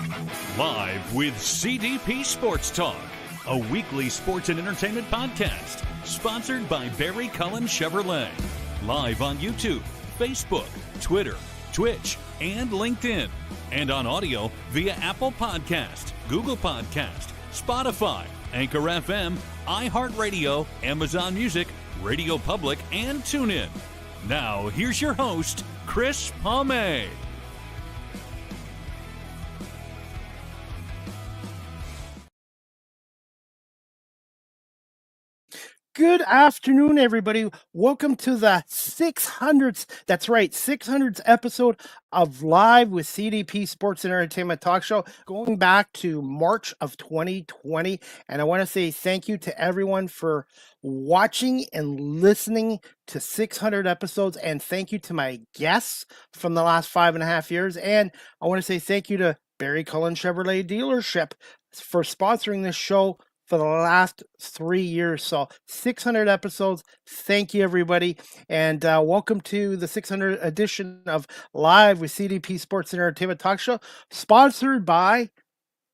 Live with CDP Sports Talk, a weekly sports and entertainment podcast sponsored by Barry Cullen Chevrolet. Live on YouTube, Facebook, Twitter, Twitch, and LinkedIn. And on audio via Apple Podcast, Google Podcast, Spotify, Anchor FM, iHeartRadio, Amazon Music, Radio Public, and TuneIn. Now, here's your host, Chris Palme. Good afternoon, everybody. Welcome to the 600th, that's right, 600th episode of Live with CDP Sports and Entertainment Talk Show, going back to March of 2020. And I want to say thank you to everyone for watching and listening to 600 episodes. And thank you to my guests from the last 5.5 years. And I want to say thank you to Barry Cullen Chevrolet Dealership for sponsoring this show for the last 3 years. So 600 episodes. Thank you, everybody. And welcome to the 600th edition of Live with CDP Sports and Entertainment Talk Show, sponsored by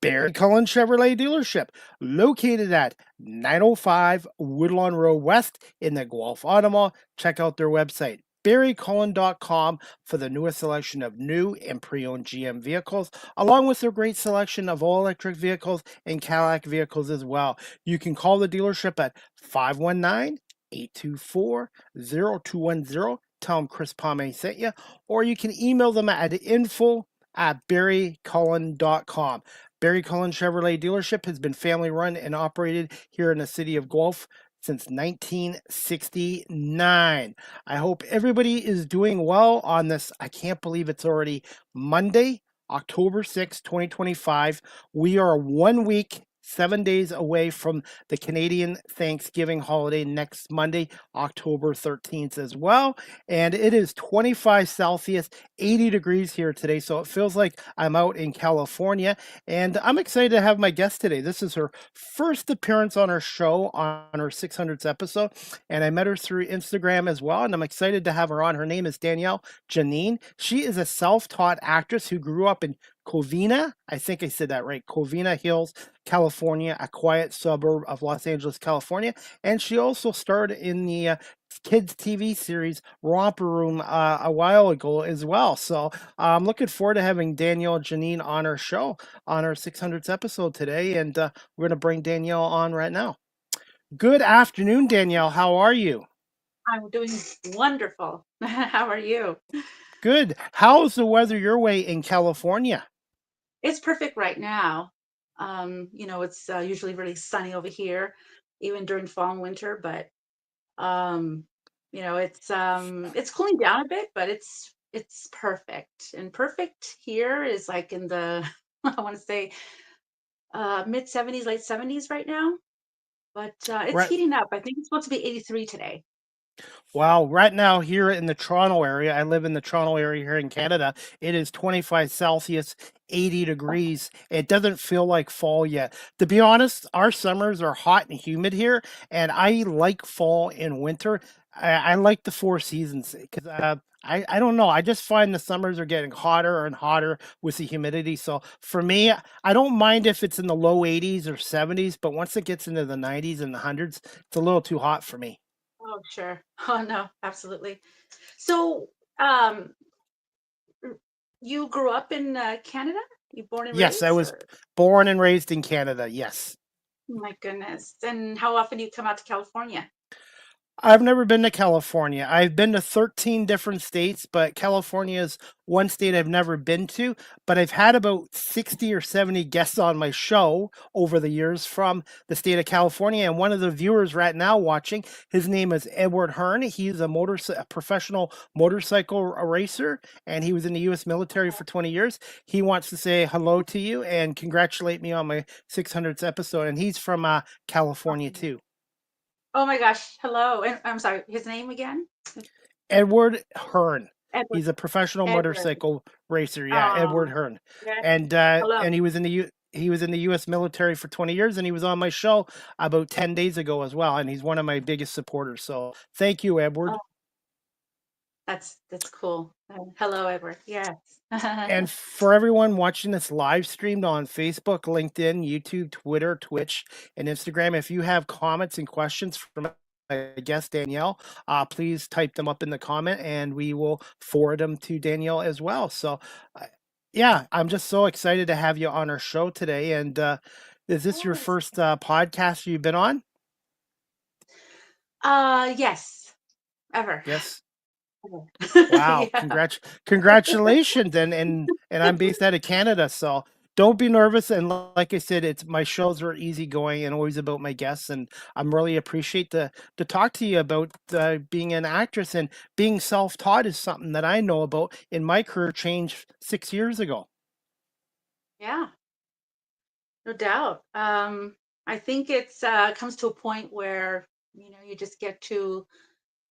Barry Cullen Chevrolet Dealership, located at 905 Woodlawn Road West in the Guelph Auto Mall. Check out their website, barrycullen.com, for the newest selection of new and pre-owned GM vehicles, along with their great selection of all-electric vehicles and Cadillac vehicles as well. You can call the dealership at 519-824-0210. Tell them Chris Palme sent you, or you can email them at info@barrycullen.com. Barry Cullen Chevrolet Dealership has been family run and operated here in the city of Guelph since 1969. I hope everybody is doing well on this. I can't believe it's already Monday, October 6th, 2025. We are 1 week, 7 days away from the Canadian Thanksgiving holiday next Monday, October 13th as well. And it is 25 Celsius, 80 degrees here today. So it feels like I'm out in California. And I'm excited to have my guest today. This is her first appearance on our show, on her 600th episode. And I met her through Instagram as well. And I'm excited to have her on. Her name is Danielle Janine. She is a self-taught actress who grew up in Covina, I think I said that right, Covina Hills, California, a quiet suburb of Los Angeles, California. And she also starred in the kids TV series Romper Room a while ago as well. So I'm looking forward to having Danielle Janine on our show, on our 600th episode today. And we're going to bring Danielle on right now. Good afternoon, Danielle. How are you? I'm doing wonderful. How are you? Good. How's the weather your way in California? It's perfect right now. It's usually really sunny over here, even during fall and winter. But it's cooling down a bit, but it's perfect. And perfect here is like in the I want to say mid 70s, late 70s right now. But it's Right. heating up. I think it's supposed to be 83 today. Wow, right now here in the Toronto area, I live in the Toronto area here in Canada, it is 25 Celsius, 80 degrees. It doesn't feel like fall yet. To be honest, our summers are hot and humid here, and I like fall and winter. I like the four seasons because I don't know. I just find the summers are getting hotter and hotter with the humidity. So for me, I don't mind if it's in the low 80s or 70s, but once it gets into the 90s and the hundreds, it's a little too hot for me. Oh, sure. Oh, no, absolutely. So, um, you grew up in Canada? You born and Yes, I raised, was or born and raised in Canada. Yes. my goodness. And how often do you come out to California? I've never been to California. I've been to 13 different states, but California is one state I've never been to. But I've had about 60 or 70 guests on my show over the years from the state of California. And one of the viewers right now watching, his name is Edward Hearn. He's a professional motorcycle racer, and he was in the U.S. military for 20 years. He wants to say hello to you and congratulate me on my 600th episode. And he's from California too. Oh my gosh. Hello. And I'm sorry, his name again? Edward Hearn. Edward. He's a professional Edward. motorcycle racer. Yeah, Edward Oh, Hearn. yeah. And Hello. and he was in the U.S. military for 20 years, and he was on my show about 10 days ago as well. And he's one of my biggest supporters. So thank you, Edward. Oh, That's cool. Hello, Edward. Yes. And for everyone watching this live streamed on Facebook, LinkedIn, YouTube, Twitter, Twitch, and Instagram, if you have comments and questions from my guest Danielle, please type them up in the comment and we will forward them to Danielle as well. So, uh, yeah, I'm just so excited to have you on our show today. And is this your Yes. first podcast you've been on? Yes. Ever. Yes. Wow, Yeah. congratulations, and I'm based out of Canada, so don't be nervous. And like I said, it's my shows are easygoing and always about my guests, and I'm really appreciate to talk to you about being an actress and being self-taught is something that I know about in my career change 6 years ago. Yeah. No doubt. I think it's comes to a point where you just get to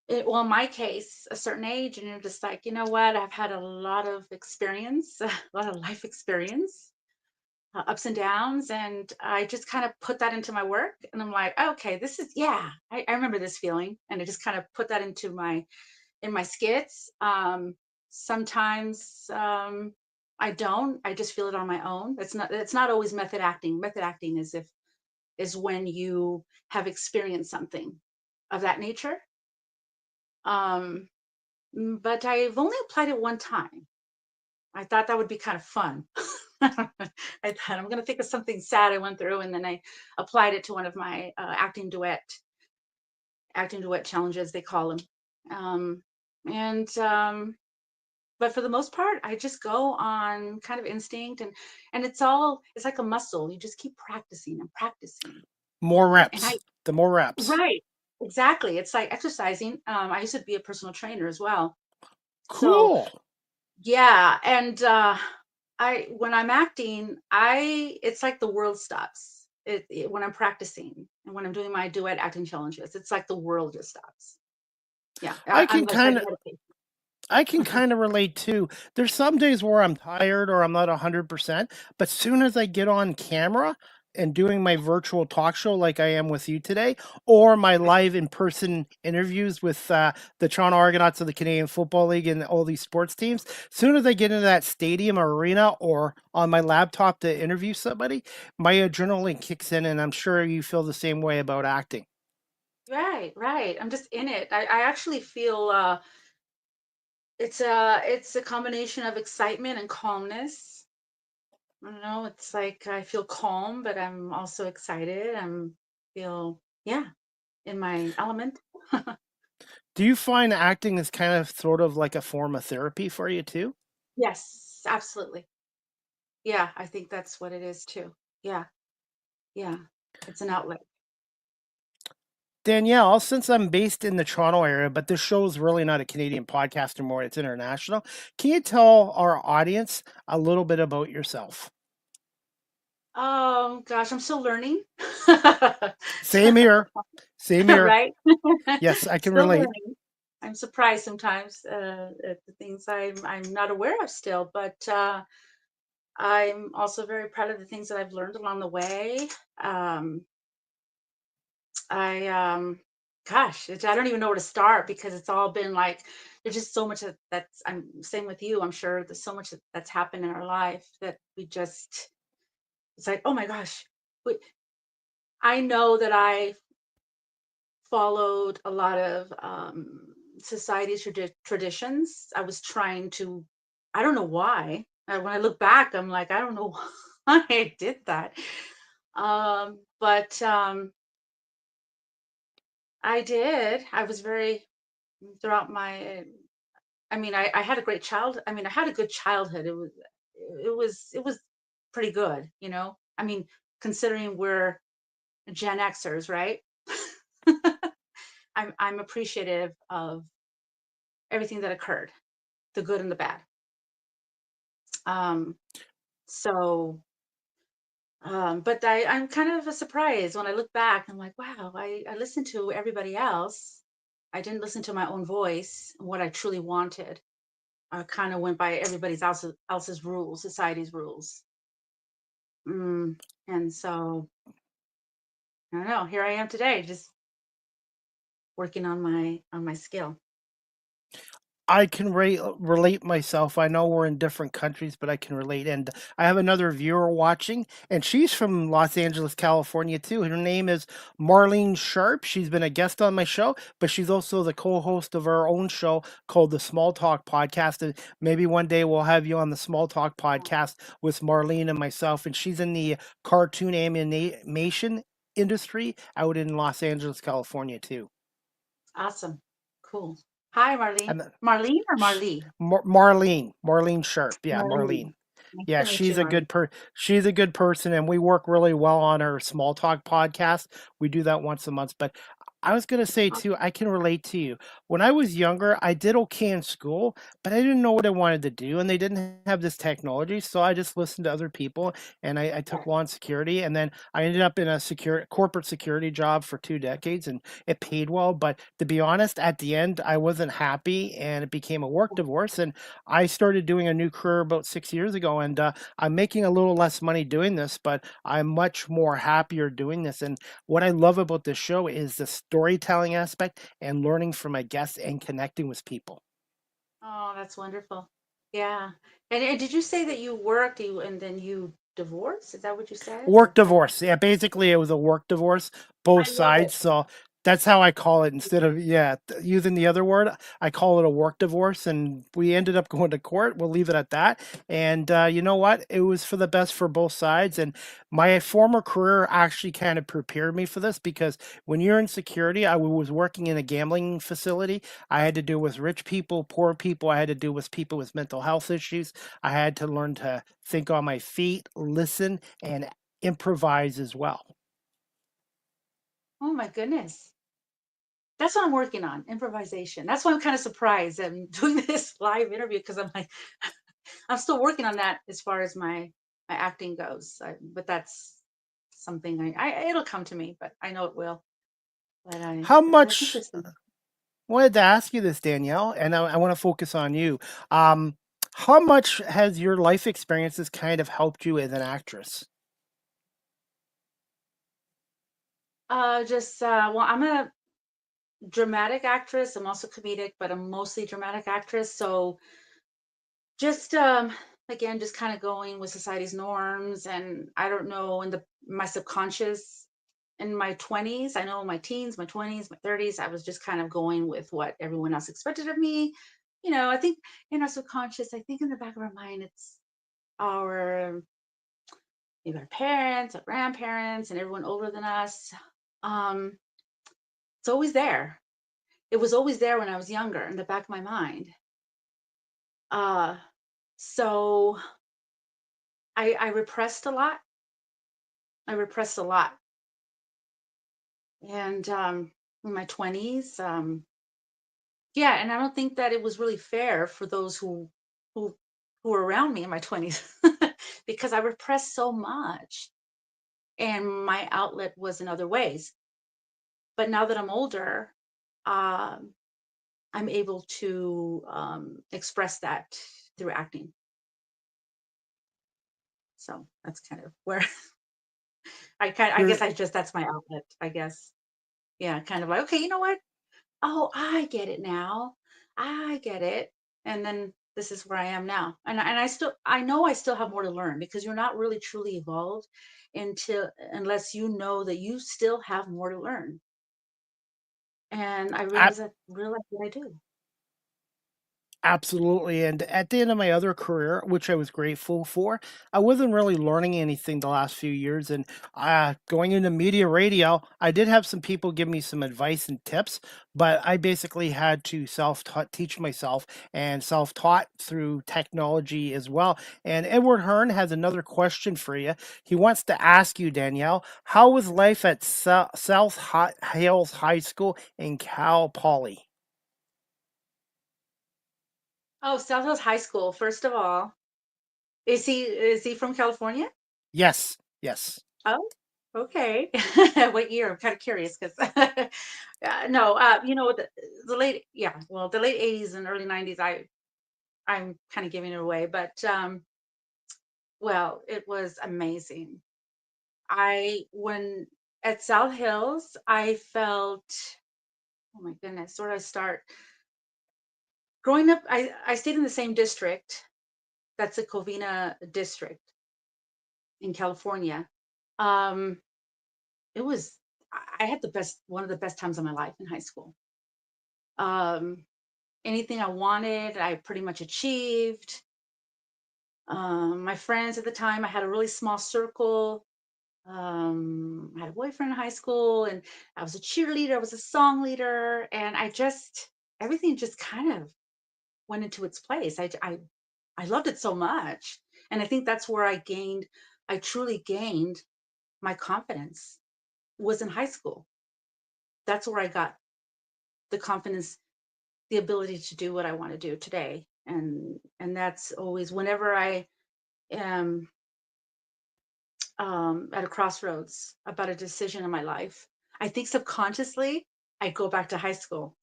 well, in my case, a certain age, and you're just like, you know what? I've had a lot of experience, a lot of life experience, ups and downs, and I just kind of put that into my work, and I'm like, okay, this is yeah, I remember this feeling, and I just kind of put that into my in my skits. Sometimes I don't. I just feel it on my own. It's not always method acting. Method acting is when you have experienced something of that nature. Um, but I've only applied it one time. I thought that would be kind of fun. I thought I'm going to think of something sad I went through, and then I applied it to one of my acting duet challenges they call them. Um, and but for the most part, I just go on kind of instinct, and it's like a muscle. You just keep practicing and practicing. More And I reps, the more reps. right, exactly. It's like exercising. I used to be a personal trainer as well. So Cool. yeah, and I when I'm acting, I it's like the world stops. When I'm practicing and when I'm doing my duet acting challenges, it's like the world just stops. Yeah, I I'm can like kind of meditation. I can kind of relate too. There's some days where I'm tired or I'm not 100%, but soon as I get on camera and doing my virtual talk show like I am with you today, or my Right. live in-person interviews with the Toronto Argonauts of the Canadian Football League and all these sports teams, soon as I get into that stadium or arena or on my laptop to interview somebody, my adrenaline kicks in, and I'm sure you feel the same way about acting. Right, right. I'm just in it. I actually feel it's a combination of excitement and calmness. I don't know, it's like I feel calm, but I'm also excited. I'm feel yeah, in my element. Do you find acting is kind of sort of like a form of therapy for you too? Yes, absolutely. Yeah, I think that's what it is too. Yeah, yeah. It's an outlet. Danielle, since I'm based in the Toronto area, but this show is really not a Canadian podcast anymore, it's international. Can you tell our audience a little bit about yourself? Gosh, I'm still learning. Same here. Same here. Right? Yes, I can Still relate. learning. I'm surprised sometimes at the things I'm not aware of still, but I'm also very proud of the things that I've learned along the way. Um, I gosh, I don't even know where to start because it's all been like there's just so much that's I'm same with you. I'm sure there's so much that's happened in our life that we just it's like, oh my gosh. Wait, I know that I followed a lot of society's traditions. I was trying to, I don't know why. When I look back, I'm like, I don't know why I did that. But I did. I was very throughout my. I mean, I had a great child. I mean, I had a good childhood. It was pretty good. I mean, considering we're Gen Xers, right? I'm appreciative of everything that occurred, the good and the bad. Um, so, but I'm kind of a surprise when I look back. I'm like, wow, I listened to everybody else. I didn't listen to my own voice and what I truly wanted. I kind of went by everybody's else's rules, society's rules. Mm, and so, I don't know. Here I am today, just working on my skill. I can relate myself. I know we're in different countries, but I can relate. And I have another viewer watching, and she's from Los Angeles, California, too. Her name is Marlene Sharp. She's been a guest on my show, but she's also the co host of our own show called the Small Talk Podcast. And maybe one day we'll have you on the Small Talk Podcast with Marlene and myself. And she's in the cartoon animation industry out in Los Angeles, California, too. Awesome. Cool. Hi, Marlene. And Marlene or Marlee? Marlene Sharp. Yeah, Marlene. Marlene. Nice Yeah, to meet you, Marlene. she's a good person, and we work really well on our small talk podcast. We do that once a month. But I was gonna say too, I can relate to you. When I was younger, I did okay in school, but I didn't know what I wanted to do, and they didn't have this technology, so I just listened to other people, and I took law and security, and then I ended up in a corporate security job for 2 decades, and it paid well. But to be honest, at the end, I wasn't happy, and it became a work divorce, and I started doing a new career about 6 years ago, and I'm making a little less money doing this, but I'm much more happier doing this. And what I love about this show is the storytelling aspect and learning from my guests and connecting with people. Oh, that's wonderful. Yeah. And did you say that you worked and then you divorced? Is that what you said? Work divorce. Yeah, basically it was a work divorce, both I love it. sides. So that's how I call it instead of using the other word. I call it a work divorce, and we ended up going to court. We'll leave it at that. And you know what? It was for the best for both sides. And my former career actually kind of prepared me for this because when you're in security, I was working in a gambling facility. I had to deal with rich people, poor people. I had to deal with people with mental health issues. I had to learn to think on my feet, listen, and improvise as well. Oh my goodness. That's what I'm working on, improvisation. That's why I'm kind of surprised that I'm doing this live interview because I'm like, I'm still working on that as far as my acting goes. But that's something it'll come to me, but I know it will. But How that's much interesting. wanted to ask you this, Danielle, and I want to focus on you. Um, how much has your life experiences kind of helped you as an actress? Well, I'm a dramatic actress. I'm also comedic, but I'm mostly dramatic actress. So just again, just kind of going with society's norms, and I don't know, in the my subconscious in my 20s, I know my teens, my 20s, my 30s, I was just kind of going with what everyone else expected of me. I think in our subconscious, I think in the back of our mind, it's our maybe our parents, our grandparents, and everyone older than us. Um, it's always there. It was always there when I was younger in the back of my mind. Uh, so I repressed a lot. I repressed a lot, and in my 20s, yeah, and I don't think that it was really fair for those who who were around me in my 20s because I repressed so much, and my outlet was in other ways. But now that I'm older, um, I'm able to express that through acting. So that's kind of where I You're guess that's my outlet, I guess. Yeah, kind of like, okay, you know what? Oh, I get it now. I get it. And then this is where I am now. And I know I still have more to learn because you're not really truly evolved unless you know that you still have more to learn. And I realize that I do. Absolutely. And at the end of my other career, which I was grateful for, I wasn't really learning anything the last few years. And going into media radio, I did have some people give me some advice and tips, but I basically had to teach myself and self taught through technology as well. And Edward Hearn has another question for you. He wants to ask you, Danielle, how was life at Hales High School in Cal Poly? Oh, South Hills High School, first of all. Is he from California? Yes, yes. Oh, okay. What year? I'm kind of curious because no, the late, yeah, well, the late 80s and early 90s, I'm kind of giving it away, but well, it was amazing. When at South Hills, I felt, oh my goodness, where do I start? growing up, I stayed in the same district. That's the Covina district in California. Um, it was I had the best one of the best times of my life in high school. Um, anything I wanted, I pretty much achieved. My friends at the time, I had a really small circle. I had a boyfriend in high school, and I was a cheerleader, I was a song leader, and everything just kind of went into its place. I loved it so much. And I think that's where I truly gained my confidence was in high school. That's where I got the confidence, the ability to do what I want to do today. And that's always whenever I am at a crossroads about a decision in my life, I think subconsciously I go back to high school.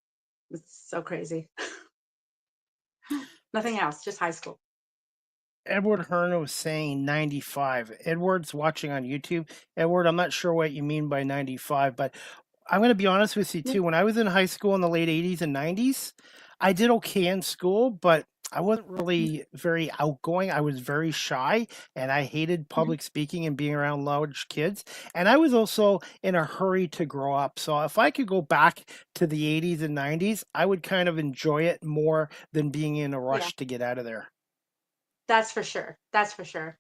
It's so crazy. Nothing else, just high school. Edward Hearn was saying 95. Edward's watching on YouTube. Edward, I'm not sure what you mean by 95, but I'm going to be honest with you Yeah, too. When I was in high school in the late 80s and 90s, I did okay in school, but I wasn't really very outgoing. I was very shy and I hated mhm. public speaking and being around large kids. And I was also in a hurry to grow up. So if I could go back to the 80s and 90s, I would kind of enjoy it more than being in a Yeah, rush to get out of there. that's for sure. That's for sure.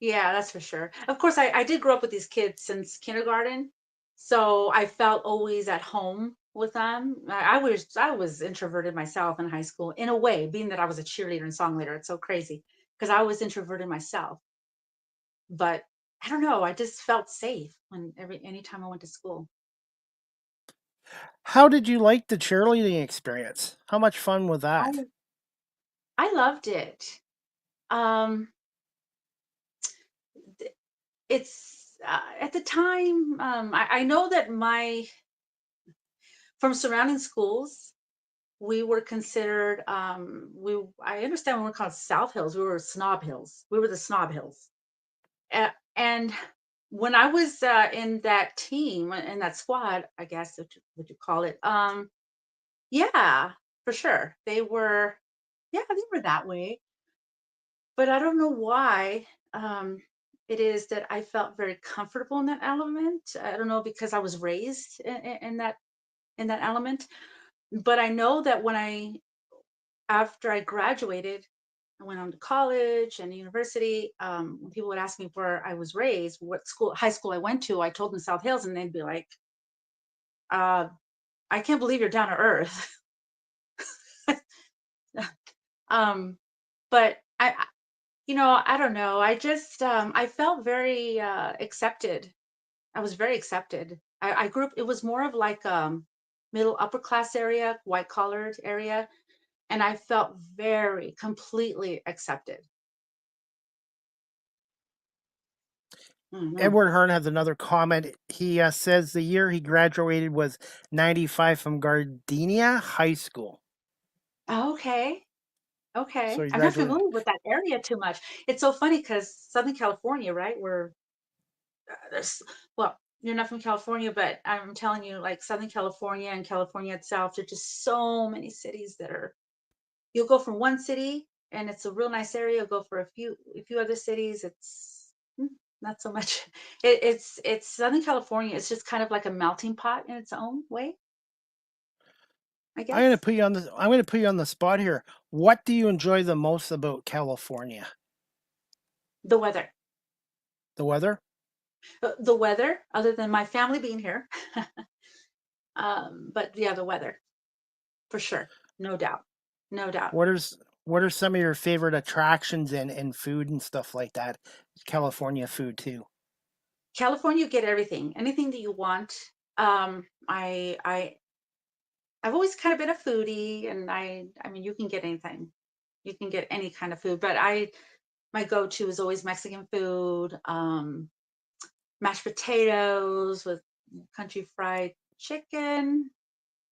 Yeah, that's for sure. Of course, I did grow up with these kids since kindergarten, so I felt always at home with them. I was introverted myself in high school in a way, being that I was a cheerleader and song leader. It's so crazy because I was introverted myself, but I don't know. I just felt safe when anytime I went to school. How did you like the cheerleading experience? How much fun was that? I I loved it. Um, th- it's at the time. I know that my from surrounding schools we were considered we I understand we were called South Hills. We were Snob Hills. We were the Snob Hills. And when I was in that team, in that squad, I guess what you call it, yeah, for sure. Yeah, they were that way. But I don't know why it is that I felt very comfortable in that element. I don't know because I was raised in that element. But I know that after I graduated, I went on to college and university. When people would ask me where I was raised, high school I went to, I told them South Hills, and they'd be like, uh, "I can't believe you're down to earth." um, but I don't know. I felt very accepted. I was very accepted. I grew up. It was more of like middle upper class area, white collared area, and I felt very completely accepted. I don't know. Edward Hearn has another comment. He says the year he graduated was 95 from Gardenia High School. Oh, okay. So Okay. he I'm not graduated. familiar with that area too much. It's so funny because Southern California, right? There's, well, you're not from California, but I'm telling you, like Southern California and California itself, there's just so many cities you'll go from one city and it's a real nice area. You'll go for a few other cities. It's not so much. It's Southern California. It's just kind of like a melting pot in its own way, I I'm going to guess. put you on the I'm going to put you on the spot here. What do you enjoy the most about California? The weather. The weather? The weather, other than my family being here. But yeah, the weather for sure, no doubt, no doubt. What are some of your favorite attractions and food and stuff like that? California food too. California, you get everything, anything that you want. I've always kind of been a foodie, and I mean, you can get anything, you can get any kind of food. But my go-to is always Mexican food, mashed potatoes with country fried chicken.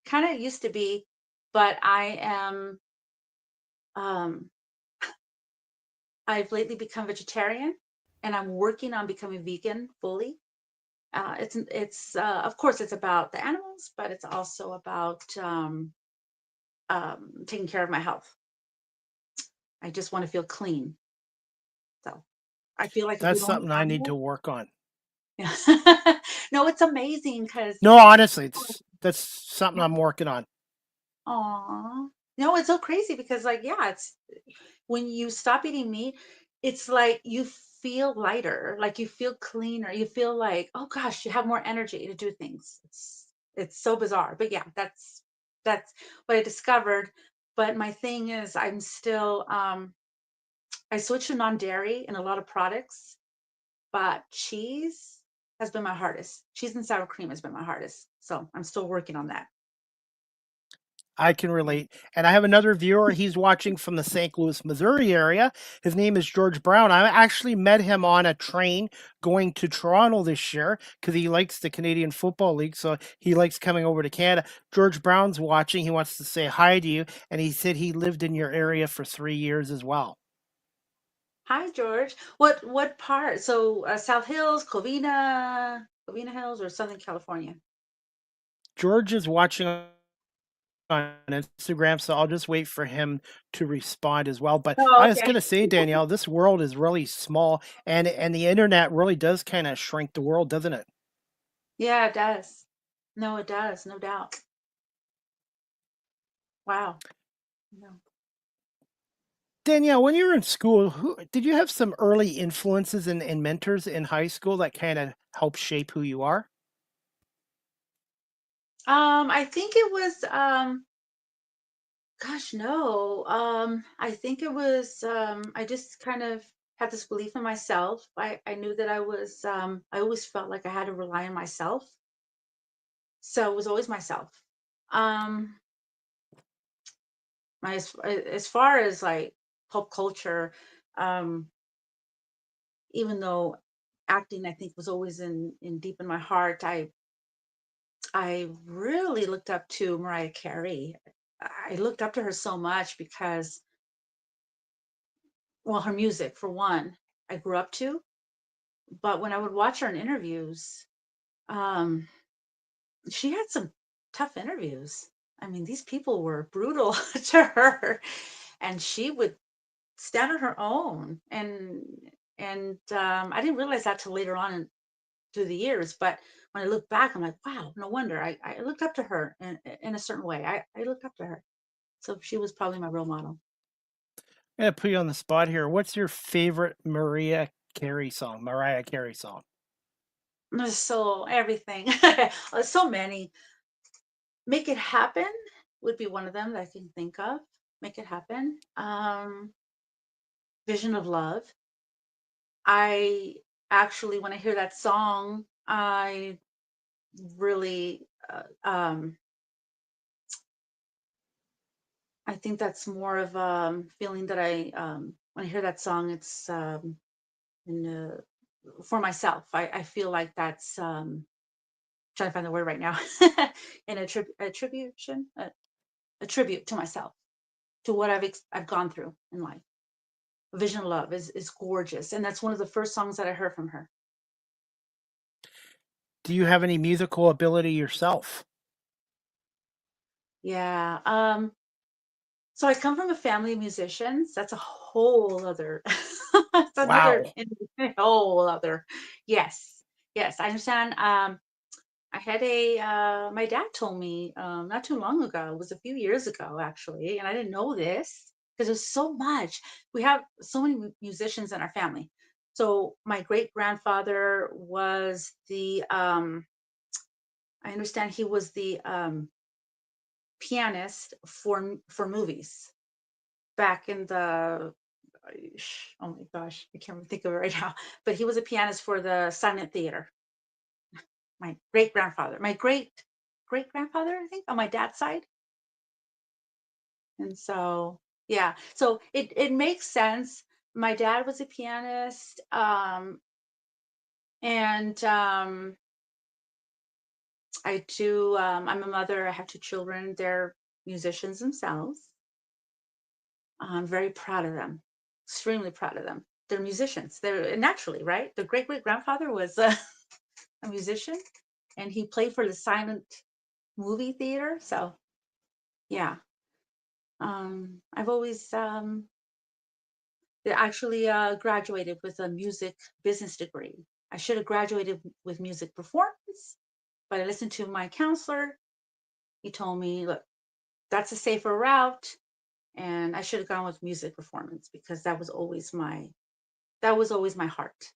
Kind of used to be, but um I've lately become vegetarian, and I'm working on becoming vegan fully. It's of course it's about the animals, but it's also about taking care of my health. I just want to feel clean. So I feel like if we That's don't something I need have to work on. it, no, it's amazing because, No, honestly, that's something I'm working on. aw, no, it's so crazy because, like, yeah, it's when you stop eating meat, it's like you feel lighter, like you feel cleaner, you feel like, oh gosh, you have more energy to do things. It's so bizarre. But yeah, that's what I discovered. But my thing is I'm still I switched to non-dairy in a lot of products, but cheese has been my hardest. Cheese and sour cream has been my hardest. So I'm still working on that. I can relate. And I have another viewer. He's watching from the St. Louis, Missouri area. His name is George Brown. I actually met him on a train going to Toronto this year because he likes the Canadian Football League. So he likes coming over to Canada. George Brown's watching. He wants to say hi to you. And he said he lived in your area for 3 years as well. Hi, George. What part? So South Hills, Covina Hills, or Southern California? George is watching on Instagram, so I'll just wait for him to respond as well. But Oh, I was okay. gonna say, Danielle, this world is really small, and the internet really does kind of shrink the world, doesn't it? Yeah, it does. No, it does, no doubt. Wow. No. Danielle, when you were in school, who did you have some early influences and mentors in high school that kind of helped shape who you are? I think it was gosh, no. I think it was I just kind of had this belief in myself. I knew that I always felt like I had to rely on myself. So it was always myself. Um as far as like pop culture, um even though acting I think was always in deep in my heart, I really looked up to Mariah Carey. I looked up to her so much because, well, her music for one, I grew up to, but when I would watch her in interviews, um, she had some tough interviews. I mean, these people were brutal to her, and she would stand on her own. And I didn't realize that till later on through the years. But when I look back, I'm like, wow, no wonder I looked up to her in a certain way. I looked up to her. So she was probably my role model. I'm gonna put you on the spot here. What's your favorite Mariah Carey song? Mariah Carey song. So everything, so many. Make It Happen would be one of them that I can think of. Make It Happen. Vision of Love. I actually, when I hear that song, I really, I think that's more of a feeling that when I hear that song, it's in, for myself. I feel like that's, trying to find the word right now, an attribution, a tribute to myself, to what I've gone through in life. Vision of Love is gorgeous, and that's one of the first songs that I heard from her. Do you have any musical ability yourself? Yeah. So I come from a family of musicians. That's a whole other that's another Wow. whole other. Yes. Yes, I understand. I had a my dad told me not too long ago, it was a few years ago actually, and I didn't know this because there's so much. We have so many musicians in our family. So my great grandfather was the I understand he was the pianist for movies back in the oh my gosh, I can't even think of it right now. But he was a pianist for the silent theater. My great grandfather, my great grandfather, I think, on my dad's side. And so, yeah, so it makes sense. My dad was a pianist, and I do. I'm a mother. I have two children. They're musicians themselves. I'm very proud of them, extremely proud of them. They're musicians. They're naturally right. Their great great grandfather was a musician, and he played for the silent movie theater. So yeah, I've always actually graduated with a music business degree. I should have graduated with music performance, but I listened to my counselor. He told me, look, that's a safer route. And I should have gone with music performance because that was always my heart.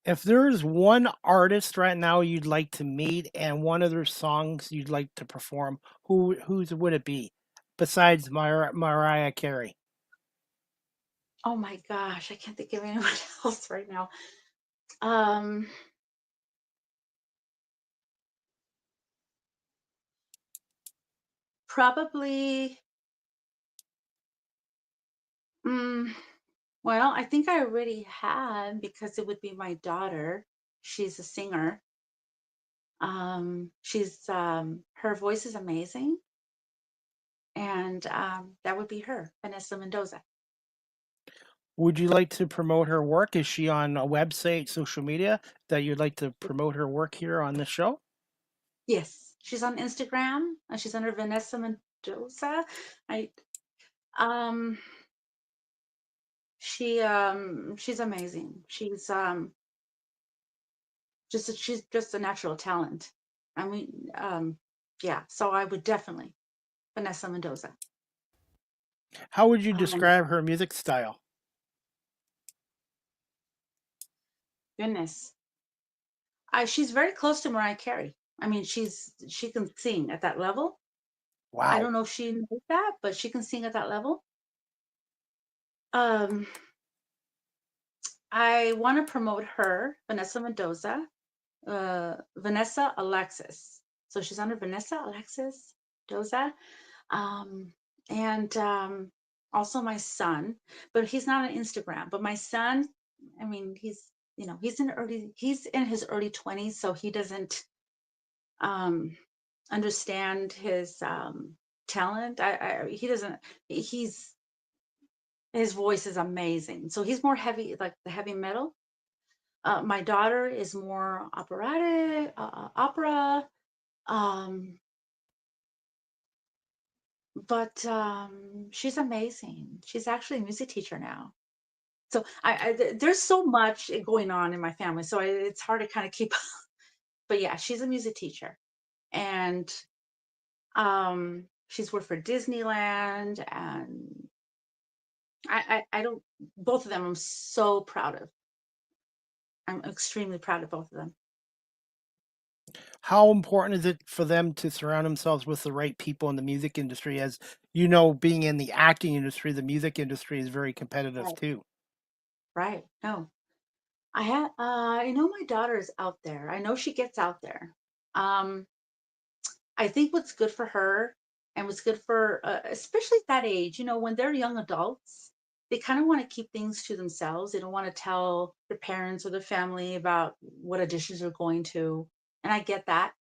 If there's one artist right now you'd like to meet and one of their songs you'd like to perform, whose would it be besides Mariah Carey? Oh my gosh, I can't think of anyone else right now. Um, Probably. Mm, well, I think I already had because it would be my daughter. She's a singer. She's her voice is amazing, and that would be her, Vanessa Mendoza. Would you like to promote her work? Is she on a website, social media that you'd like to promote her work here on the show? Yes, she's on Instagram. She's under Vanessa Mendoza. I um she's amazing. She's just a natural talent. I mean, yeah. So I would definitely Vanessa Mendoza. How would you Oh my describe her music style? goodness. She's very close to Mariah Carey. I mean, she can sing at that level. I Wow. don't know if she knows that, but she can sing at that level. Um, I want to promote her, Vanessa Mendoza, Vanessa Alexis. So she's under Vanessa Alexis Mendoza. Um, and Also my son, but he's not on Instagram. But my son, I mean, he's in his early 20s, so he doesn't um, understand his talent. He doesn't. He's His voice is amazing. So he's more heavy, like the heavy metal. My daughter is more operatic, opera. Um, but she's amazing. She's actually a music teacher now. So there's so much going on in my family, so it's hard to kind of keep. But yeah, she's a music teacher, and she's worked for Disneyland, and I don't. Both of them, I'm so proud of. I'm extremely proud of both of them. How important is it for them to surround themselves with the right people in the music industry? As you know, being in the acting industry, the music industry is very competitive Right. too. Right. No, I know my daughter is out there. I know she gets out there. Um, I think what's good for her and what's good for, especially at that age, when they're young adults, they kind of want to keep things to themselves. They don't want to tell their parents or their family about what auditions they're going to. And I get that.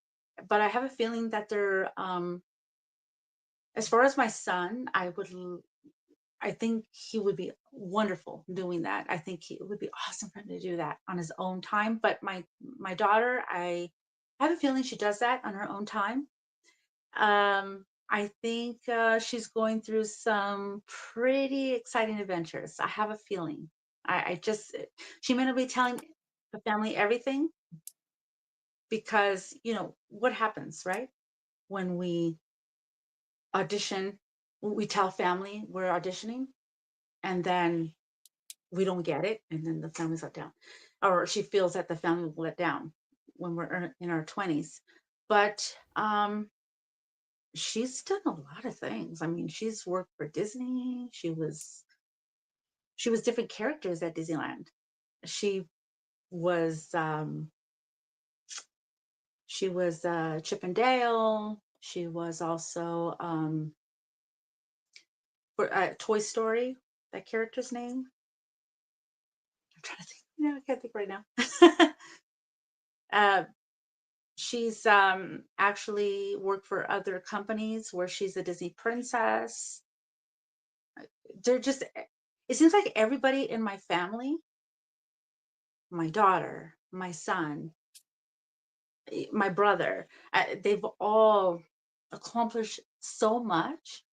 But I have a feeling that as far as my son, I think he would be wonderful doing that. I think it would be awesome for him to do that on his own time. But my daughter, I have a feeling she does that on her own time. I think she's going through some pretty exciting adventures. I have a feeling. I just She may not be telling the family everything because what happens, right? When we audition, we tell family we're auditioning, and then we don't get it, and then the family's let down, or she feels that the family will let down when we're in our 20s. But she's done a lot of things. I mean, she's worked for Disney. She was different characters at Disneyland. She was Chip and Dale. She was also for Toy Story. That character's name. I'm trying to think. No, I can't think right now. uh, she's actually worked for other companies where she's a Disney princess. They're just. It seems like everybody in my family, my daughter, my son, my brother, they've all accomplished so much.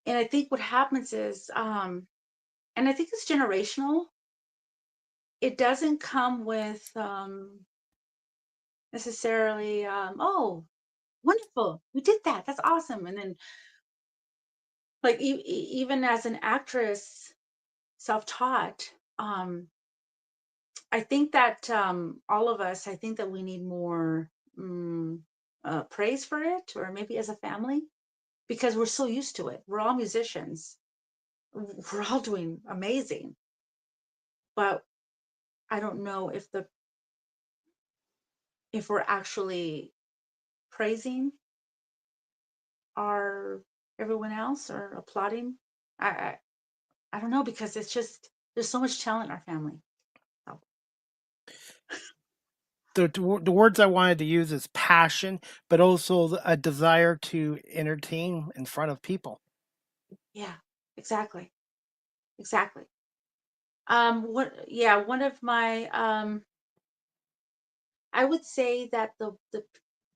And I think what happens is, and I think it's generational. It doesn't come with necessarily, oh, wonderful, we did that. That's awesome. And then, like, even as an actress, self-taught, I think that all of us, I think that we need more praise for it, or maybe as a family, because we're so used to it. We're all musicians. We're all doing amazing, but I don't know if we're actually praising our everyone else or applauding. I I, I don't know, because it's just there's so much talent in our family. So The words I wanted to use is passion, but also a desire to entertain in front of people. yeah, exactly, exactly. One of my I would say that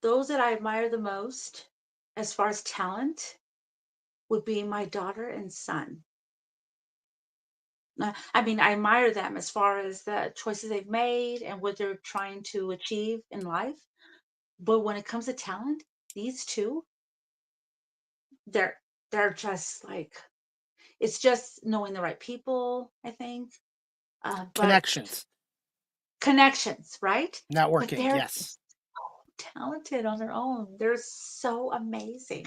those that I admire the most as far as talent would be my daughter and son. I mean, I admire them as far as the choices they've made and what they're trying to achieve in life. But when it comes to talent, these two, they're they're just like, it's just knowing the right people, I think. But Connections, connections, right? But networking, they're yes. talented on their own. They're so amazing.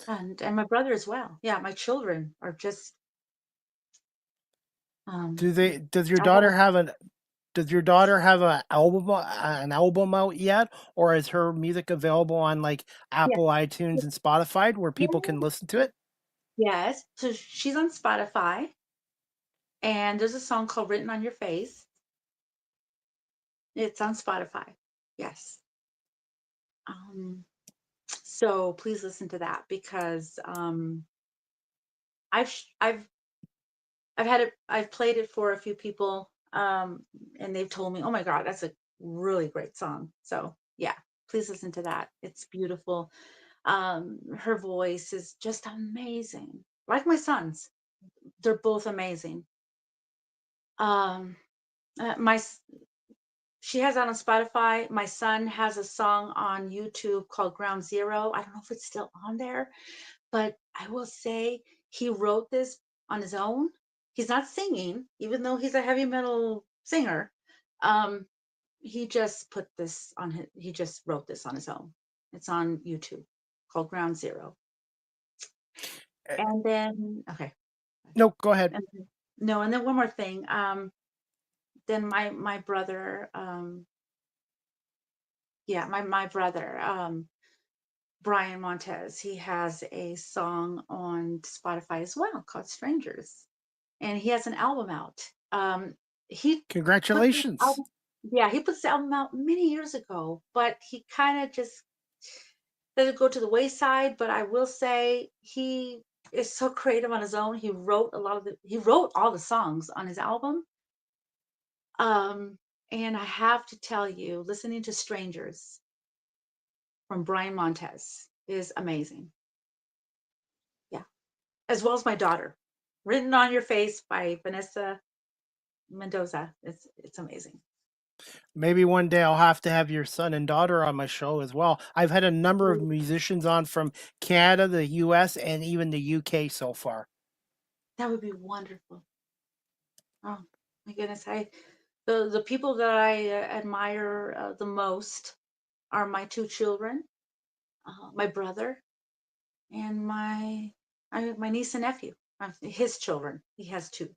And my brother as well. Yeah, my children are just um Do they? Does your I have daughter a have an? Does your daughter have an album out yet, or is her music available on like yeah, Apple iTunes and Spotify where yeah, people can listen to it? yes. So she's on Spotify, and there's a song called Written on Your Face. It's on Spotify. Yes. Um, so please listen to that, because I've sh- I've played it for a few people, and they've told me, "Oh my God, that's a really great song." So yeah, please listen to that. It's beautiful. Her voice is just amazing. Like my son's, they're both amazing. Um, my She has that on Spotify. My son has a song on YouTube called Ground Zero. I don't know if it's still on there, but I will say he wrote this on his own. He's not singing, even though he's a heavy metal singer. Um, he just he just wrote this on his own. It's on YouTube, called Ground Zero. Eh, And then, okay. No, go ahead. And no, and then one more thing. Then my brother, my brother, Brian Montez, he has a song on Spotify as well called Strangers, and he has an album out. He put this Congratulations. album, yeah, he put this album out many years ago, but he kind of just let it go to the wayside. But I will say he is so creative on his own. He wrote all the songs on his album. Um, and I have to tell you, listening to Strangers from Brian Montez is amazing. Yeah. As well as my daughter. Written on Your Face by Vanessa Mendoza. It's amazing. Maybe one day I'll have to have your son and daughter on my show as well. I've had a number of Ooh, musicians on from Canada, the US, and even the UK so far. that would be wonderful. Oh my goodness. The people that I admire the most are my two children, my brother, and my niece and nephew. His children. He has two,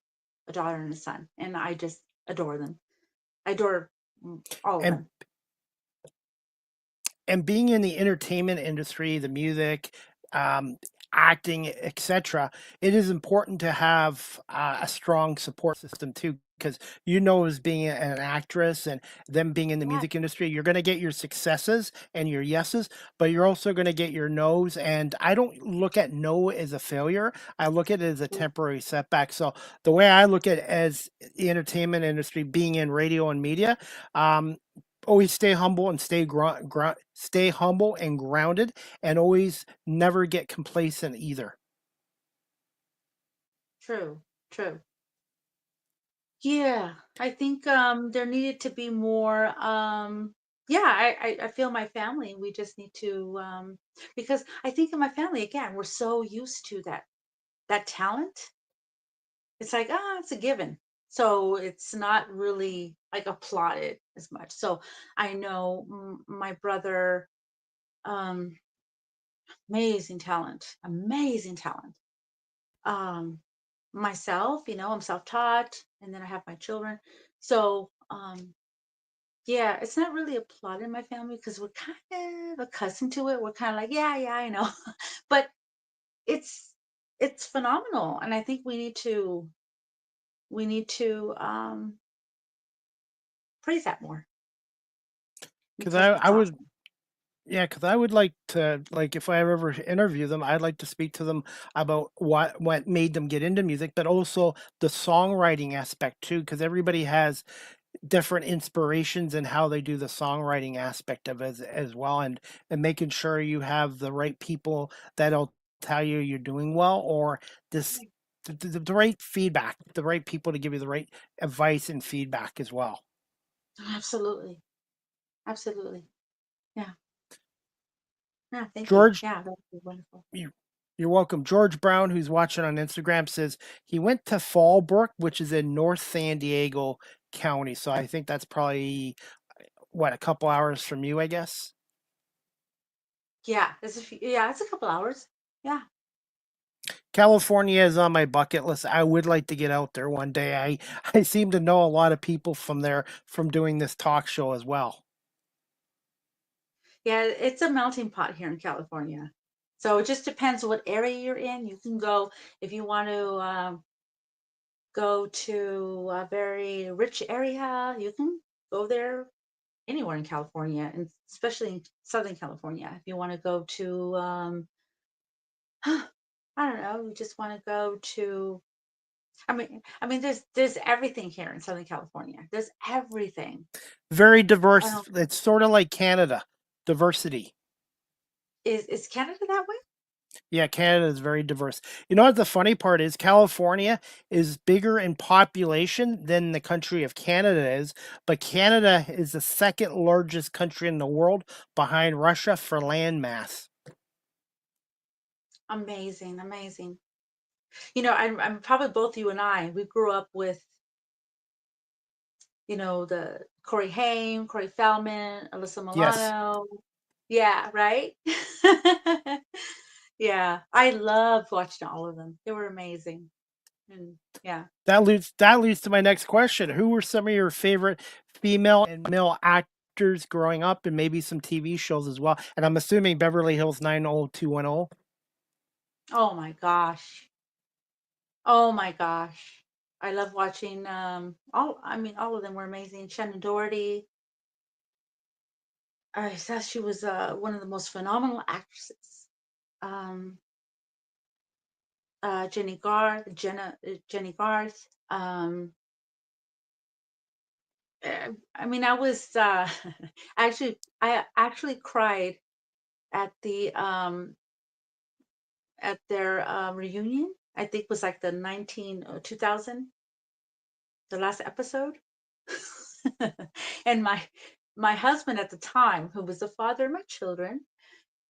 a daughter and a son, and I just adore them. I adore all of And them. being in the entertainment industry, the music, um, acting, etc., it is important to have a strong support system too. Because as being an actress and them being in the Yeah. music industry, you're going to get your successes and your yeses, but you're also going to get your no's. And I don't look at no as a failure. I look at it as a temporary setback. So the way I look at it as the entertainment industry being in radio and media, um, always stay humble and stay humble and grounded, and always never get complacent either. True, true. Yeah, I think there needed to be more yeah, I feel my family, we just need to because I think in my family again, we're so used to that talent. It's like, ah, it's a given. So it's not really like applauded as much. So I know my brother, um, amazing talent, amazing talent. Um, myself, I'm self-taught, and then I have my children. So yeah, it's not really applauded in my family because we're kind of accustomed to it. We're kind of like, yeah, yeah, I know. But it's it's phenomenal, and I think we need to praise that more Because because I it's would, awesome. yeah, because I would like to, like, if I ever interview them, I'd like to speak to them about what made them get into music, but also the songwriting aspect too, because everybody has different inspirations and how they do the songwriting aspect of it as well, and making sure you have the right people that'll tell you you're doing well, or this the right feedback, the right people to give you the right advice and feedback as well. Absolutely, absolutely. Yeah, yeah. Thank you. George, Yeah, that would be wonderful. you, you're welcome. George Brown, who's watching on Instagram, says he went to Fallbrook, which is in North San Diego County. So I think that's probably what, a couple hours from you, I guess. Yeah, yeah, it's a couple hours. Yeah. California is on my bucket list. I would like to get out there one day. I seem to know a lot of people from there from doing this talk show as well. Yeah, it's a melting pot here in California. So it just depends what area you're in. You can go if you want to go to a very rich area, you can go there anywhere in California, and especially in Southern California. If you want to go to, I don't know, you just want to go to. I mean, there's everything here in Southern California. There's everything. Very diverse. Um, It's sort of like Canada, diversity. is Canada that way? Yeah, Canada is very diverse. You know what the funny part is? California is bigger in population than the country of Canada is, but Canada is the second largest country in the world behind Russia for land mass. Amazing, amazing. I'm probably both you and I. We grew up with the Corey Haim, Corey Feldman, Alyssa Yes. Milano. Yeah, right? Yeah, I loved watching all of them. They were amazing. And yeah. That leads to my next question. Who were some of your favorite female and male actors growing up, and maybe some TV shows as well? And I'm assuming Beverly Hills 90210. Oh my gosh. Oh my gosh. I love watching all of them were amazing. Shannon Doherty. I thought she was one of the most phenomenal actresses. Um Jenny Garth. I was I actually cried at their reunion. I think was like the 2000, the last episode. And my husband at the time, who was the father of my children,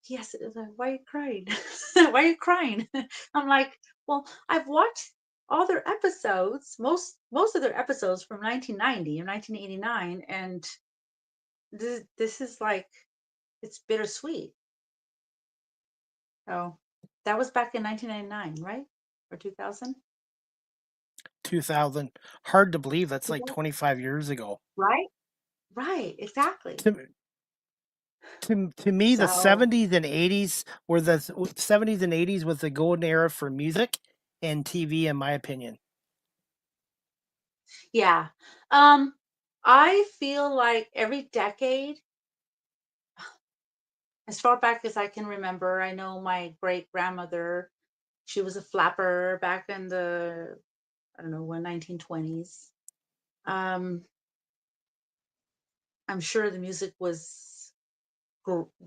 yes, it was like, why are you crying? Why are you crying? I'm like, well, I've watched all their episodes, most of their episodes from 1990 or 1989, and this is like it's bittersweet. So that was back in 1999, right? Or 2000? 2000. Hard to believe that's like 25 years ago. Right? Right, exactly. To, to me, the So 70s and 80s were the 70s and 80s was the golden era for music and TV, in my opinion. yeah. Um, I feel like every decade, as far back as I can remember, I know my great grandmother, she was a flapper back in the, I don't know, when 1920s. Um, I'm sure the music was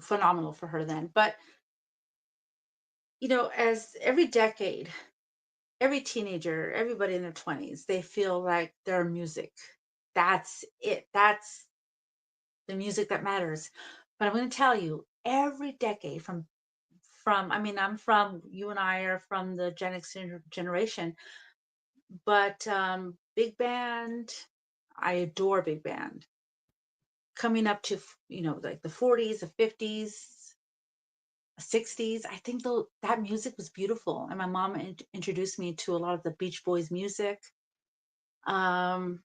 phenomenal for her then. But, as every decade, every teenager, everybody in their 20s, they feel like their music. That's it. That's the music that matters. But I'm going to tell you, every decade I mean, you and I are from the Gen X generation, but big band, I adore big band. Coming up to, like the 40s, the 50s, 60s, I think that music was beautiful. And my mom introduced me to a lot of the Beach Boys music. Um,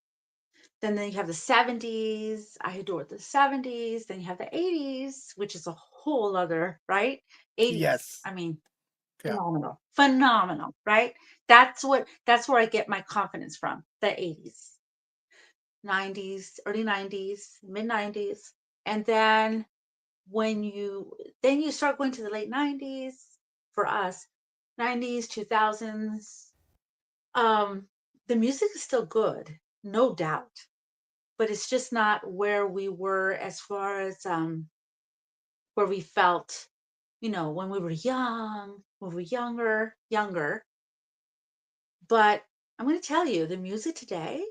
then you have the 70s. I adore the 70s. Then you have the 80s, which is a whole other, right? 80s. Yes. I mean, Yeah. phenomenal, phenomenal, right? That's where I get my confidence from, the 80s, 90s, early 90s, mid 90s. And then you start going to the late 90s for us, 90s, 2000s. Um, the music is still good, no doubt, but it's just not where we were as far as where we felt, when we were young, when we were younger. But I'm going to tell you, the music today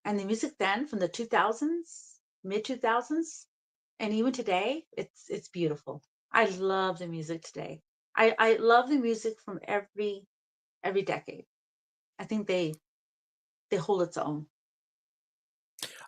and the music then from the 2000s, mid 2000s, and even today, it's beautiful. I love the music today. I love the music from every decade. I think they hold its own.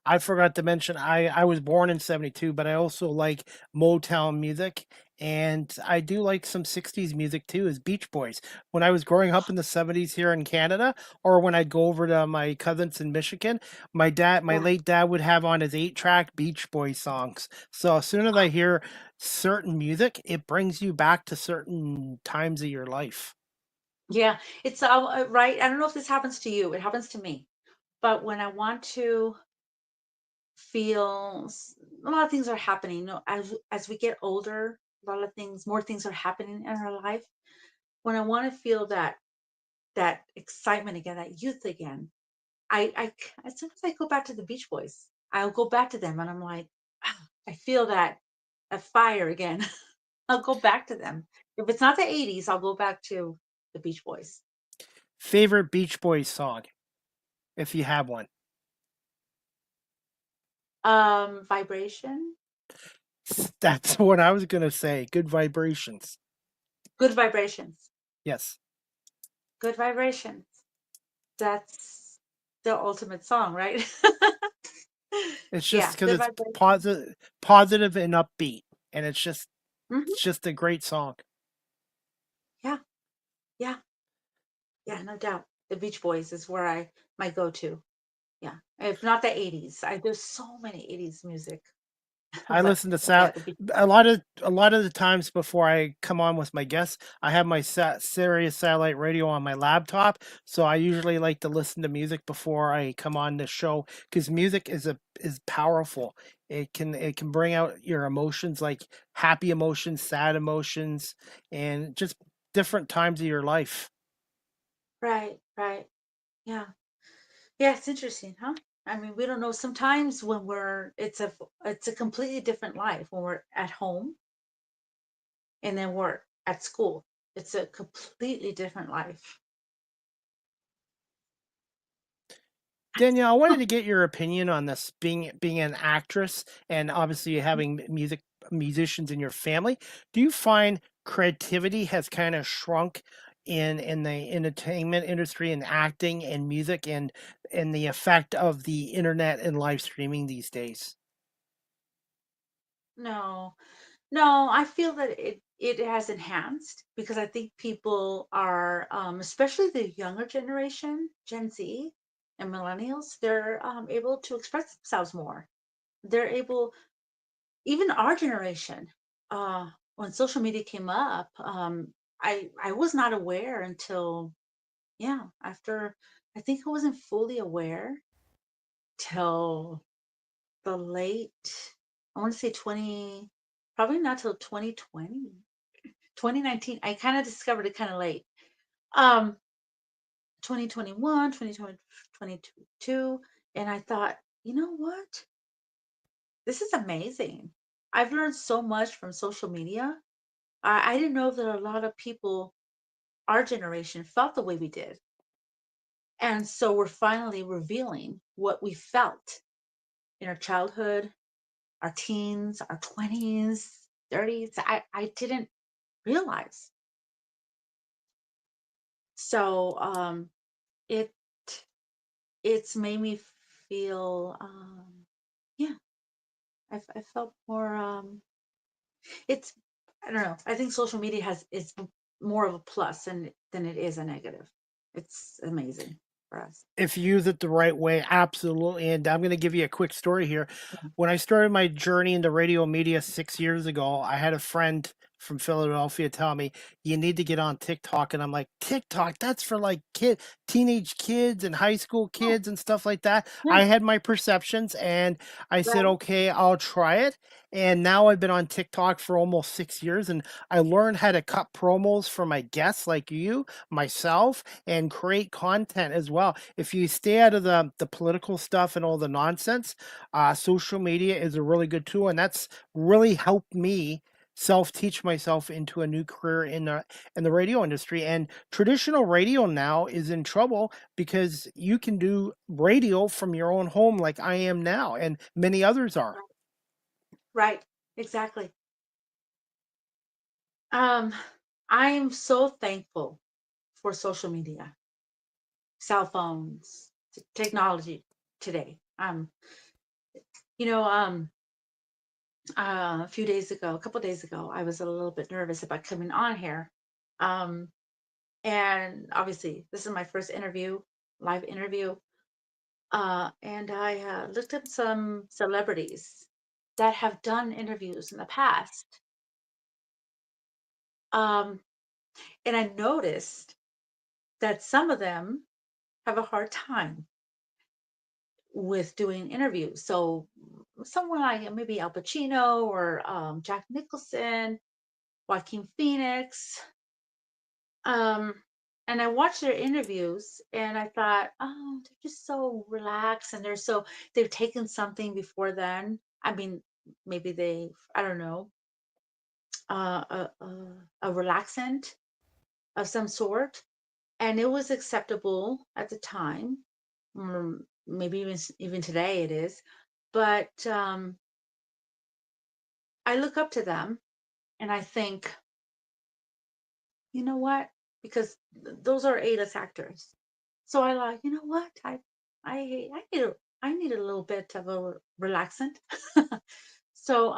I forgot to mention I was born in 72, but I also like Motown music, and I do like some 60s music too, as Beach Boys. When I was growing up in the 70s here in Canada, or when I'd go over to my cousins in Michigan, my Yeah. late dad would have on his 8-track Beach Boys songs. So as soon as I hear certain music, it brings you back to certain times of your life. Yeah, it's all right. I don't know if this happens to you. It happens to me. But when I want to feel a lot of things are happening, as we get older, more things are happening in our life. When I want to feel that excitement again, that youth again, sometimes I go back to the Beach Boys. I'll go back to them, and I'm like, "Ah, I feel that fire again." I'll go back to them. If it's not the 80s, I'll go back to the Beach Boys. Favorite Beach Boys song, if you have one. Vibration, That's what I was gonna say. Good vibrations. good vibrations, Yes. good vibrations. That's the ultimate song, right? It's just Yeah, because good it's vibrations. positive and upbeat, and Hmm. it's just a great song. Yeah, yeah, yeah, no doubt. The Beach Boys is where my go-to. Yeah, if not the 80s. There's so many 80s music, I but listen to yeah, the Beach Boys. a lot of the times before I come on with my guests, I have my Sirius satellite radio on my laptop, so I usually like to listen to music before I come on the show because music is powerful. It can bring out your emotions, like happy emotions, sad emotions, and just different times of your life. Right, right. Yeah. Yeah, it's interesting, huh? I mean, we don't know. Sometimes when it's a completely different life when we're at home and then we're at school. It's a completely different life. Danielle, I wanted to get your opinion on this. Being an actress and obviously having musicians in your family, do you find creativity has kind of shrunk in the entertainment industry and acting and music and the effect of the internet and live streaming these days? No, no, I feel that it has enhanced because I think people are, especially the younger generation, Gen Z and millennials, they're able to express themselves more. They're able, even our generation, when social media came up, I was not aware until, yeah, after, I think I wasn't fully aware till the late, I want to say 20, probably not till 2020, 2019. I kind of discovered it kind of late. Um, 2021, 2022, and I thought, you know what? This is amazing. I've learned so much from social media. I didn't know that a lot of people, our generation, felt the way we did. And so we're finally revealing what we felt in our childhood, our teens, our 20s, 30s. I didn't realize. So it it's made me feel yeah, I felt more it's I don't know. I think social media has it's more of a plus than it is a negative. It's amazing for us. If you use it the right way, absolutely. And I'm going to give you a quick story here. Yeah. When I started my journey into radio media 6 years ago, I had a friend from Philadelphia tell me, you need to get on TikTok. And I'm like, TikTok, that's for like teenage kids and high school Yeah, kids and stuff like that. yeah, I had my perceptions and I said, right, okay, I'll try it. And now I've been on TikTok for almost 6 years and I learned how to cut promos for my guests like you, myself, and create content as well. If you stay out of the political stuff and all the nonsense, social media is a really good tool, and that's really helped me self-teach myself into a new career in the radio industry. And traditional radio now is in trouble because you can do radio from your own home like I am now, and many others are. right, right, exactly. Um, I am so thankful for social media, cell phones, technology today. You know, a few days ago, a couple days ago, I was a little bit nervous about coming on here. Um, and obviously, this is my first interview, live interview. And I looked up some celebrities that have done interviews in the past. Um, and I noticed that some of them have a hard time with doing interviews. So someone like maybe Al Pacino or Jack Nicholson, Joaquin Phoenix. Um, and I watched their interviews and I thought, oh, they're just so relaxed and they've taken something before then. I mean, maybe I don't know, a relaxant of some sort. And it was acceptable at the time. Maybe even today it is. But I look up to them and I think, you know what? Because those are A-list actors. So I like, you know what? I need I need a little bit of a relaxant. So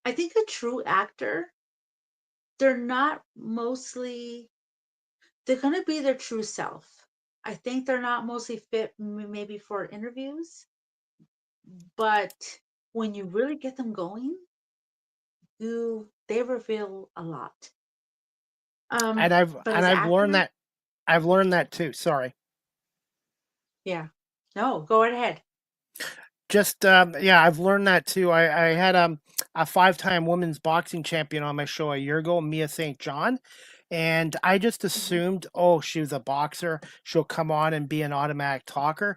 I think a true actor, they're not mostly they're gonna be their true self. I think they're not mostly fit maybe for interviews, but when you really get them going, they reveal a lot. And But as actors, I've learned that too. Sorry. yeah. No, go ahead. Just yeah, I've learned that too. I had a five-time women's boxing champion on my show a year ago, Mia St. John, and I just Mhm. assumed, oh, she was a boxer. She'll come on and be an automatic talker.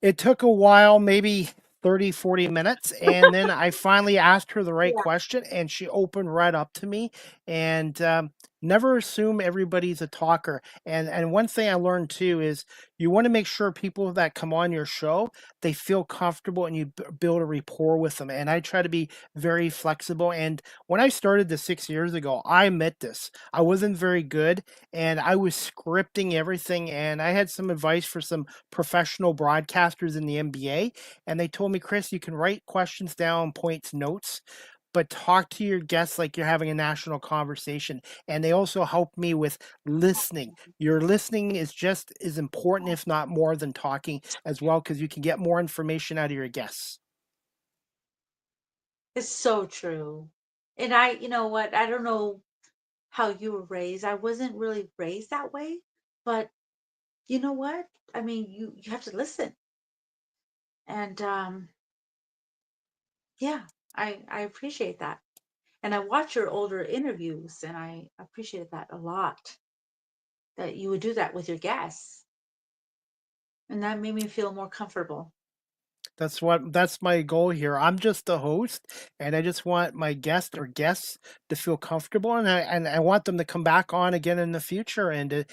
It took a while, maybe 30, 40 minutes, and then I finally asked her the right Yeah. question, and she opened right up to me, and, never assume everybody's a talker, and one thing I learned too is you wanna make sure people that come on your show, they feel comfortable and you build a rapport with them, and I try to be very flexible, and when I started this 6 years ago, I admit this, I wasn't very good, and I was scripting everything, and I had some advice for some professional broadcasters in the NBA, and they told me, Chris, you can write questions down, points, notes, but talk to your guests like you're having a national conversation. And they also help me with listening. Your listening is just as important, if not more, than talking as well, because you can get more information out of your guests. It's so true. And you know what? I don't know how you were raised. I wasn't really raised that way, but you know what? I mean, you have to listen. And yeah, I appreciate that. And I watch your older interviews and I appreciate that a lot that you would do that with your guests. And that made me feel more comfortable. That's my goal here. I'm just the host, and I just want my guest or guests to feel comfortable, and I want them to come back on again in the future, and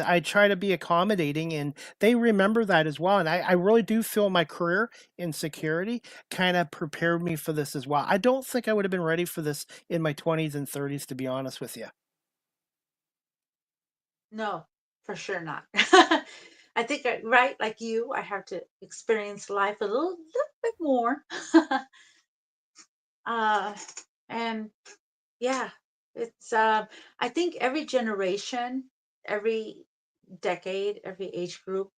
I try to be accommodating, and they remember that as well. And I really do feel my career in security kind of prepared me for this as well. I don't think I would have been ready for this in my 20s and 30s, to be honest with you. No, for sure not. I think, right, like you, I have to experience life a little bit more. uh, and yeah, it's, I think every generation, every decade, every age group,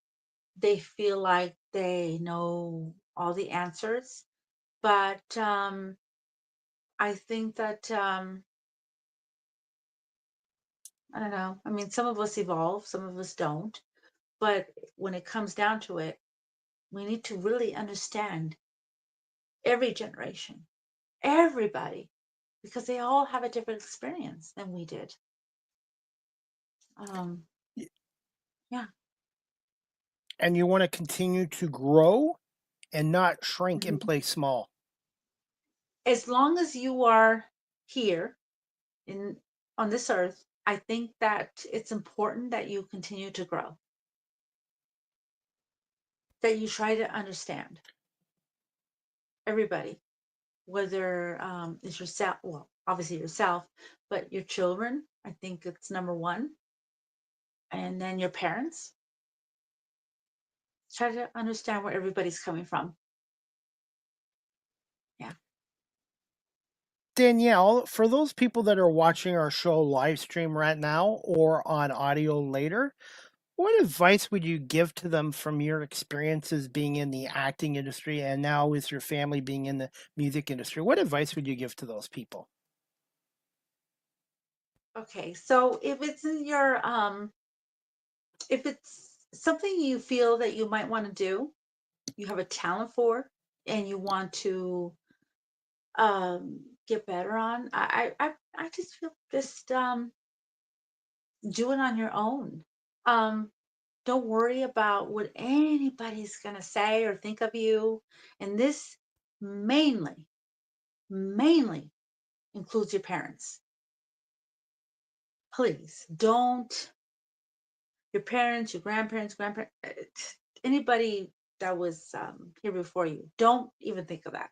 they feel like they know all the answers. But I think that, I don't know. I mean, some of us evolve, some of us don't. But when it comes down to it, we need to really understand every generation, everybody, because they all have a different experience than we did. Um, Y- yeah. And you want to continue to grow and not shrink and Mhm. play small. As long as you are here in on this earth, I think that it's important that you continue to grow, that you try to understand everybody, whether it's yourself, well, obviously yourself, but your children. I think it's number one, and then your parents. Try to understand where everybody's coming from. Yeah. Danielle, for those people that are watching our show live stream right now or on audio later, what advice would you give to them from your experiences being in the acting industry and now with your family being in the music industry? What advice would you give to those people? Okay. So if it's something you feel that you might want to do, you have a talent for, and you want to get better on, I just feel just do it on your own. Um, don't worry about what anybody's gonna say or think of you. And this mainly, mainly includes your parents. Please don't, your parents, your grandparents, anybody that was here before you, don't even think of that.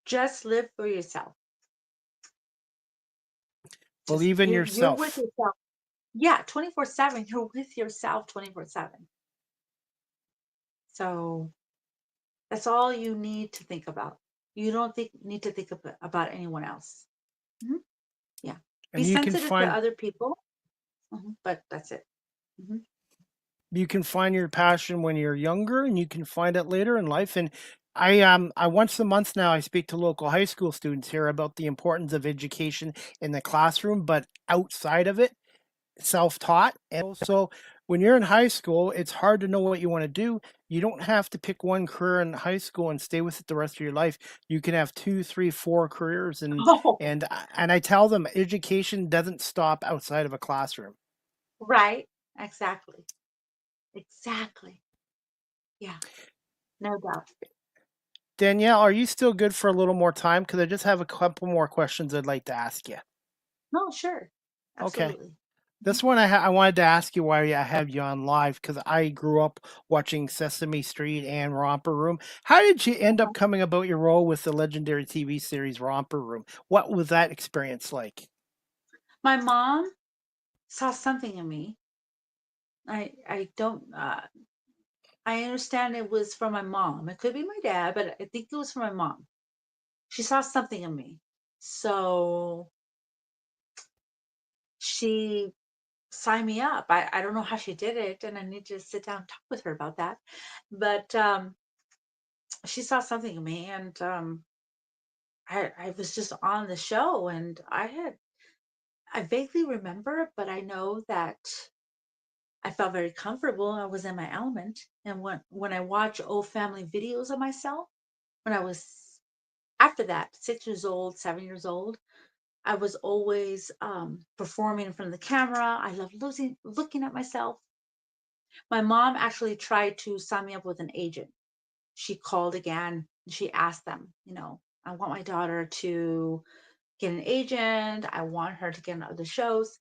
Just live for yourself. Just Believe in you're with yourself. yourself. Yeah, 24/7. You're with yourself 24/7. So that's all you need to think about. You don't need to think about anyone else. Mhm. Yeah. Be And you can sensitive to find other people, but that's it. Hmm. you can find your passion when you're younger and you can find it later in life. And I once a month now I speak to local high school students here about the importance of education in the classroom, but outside of it, self-taught. And also, when you're in high school, it's hard to know what you want to do. You don't have to pick one career in high school and stay with it the rest of your life. You can have two, three, four careers, Oh, and I tell them education doesn't stop outside of a classroom. right. Exactly. Exactly. Yeah. No doubt. Danielle, are you still good for a little more time? Because I just have a couple more questions I'd like to ask you. No, sure. Okay. Absolutely. Mhm. This one I wanted to ask you why I have you on live because I grew up watching Sesame Street and Romper Room. How did you end up Uh-huh. coming about your role with the legendary TV series Romper Room? What was that experience like? My mom saw something in me. I don't I understand it was from my mom. It could be my dad, but I think it was from my mom. She saw something in me. So she signed me up. I don't know how she did it, and I need to sit down and talk with her about that. But she saw something in me, and I was just on the show, and I vaguely remember, but I know that I felt very comfortable. I was in my element. And when I watch old family videos of myself, when I was after that, 6 years old, 7 years old, I was always performing in front of the camera. I love looking at myself. My mom actually tried to sign me up with an agent. she called again and she asked them, I want my daughter to get an agent. I want her to get on other shows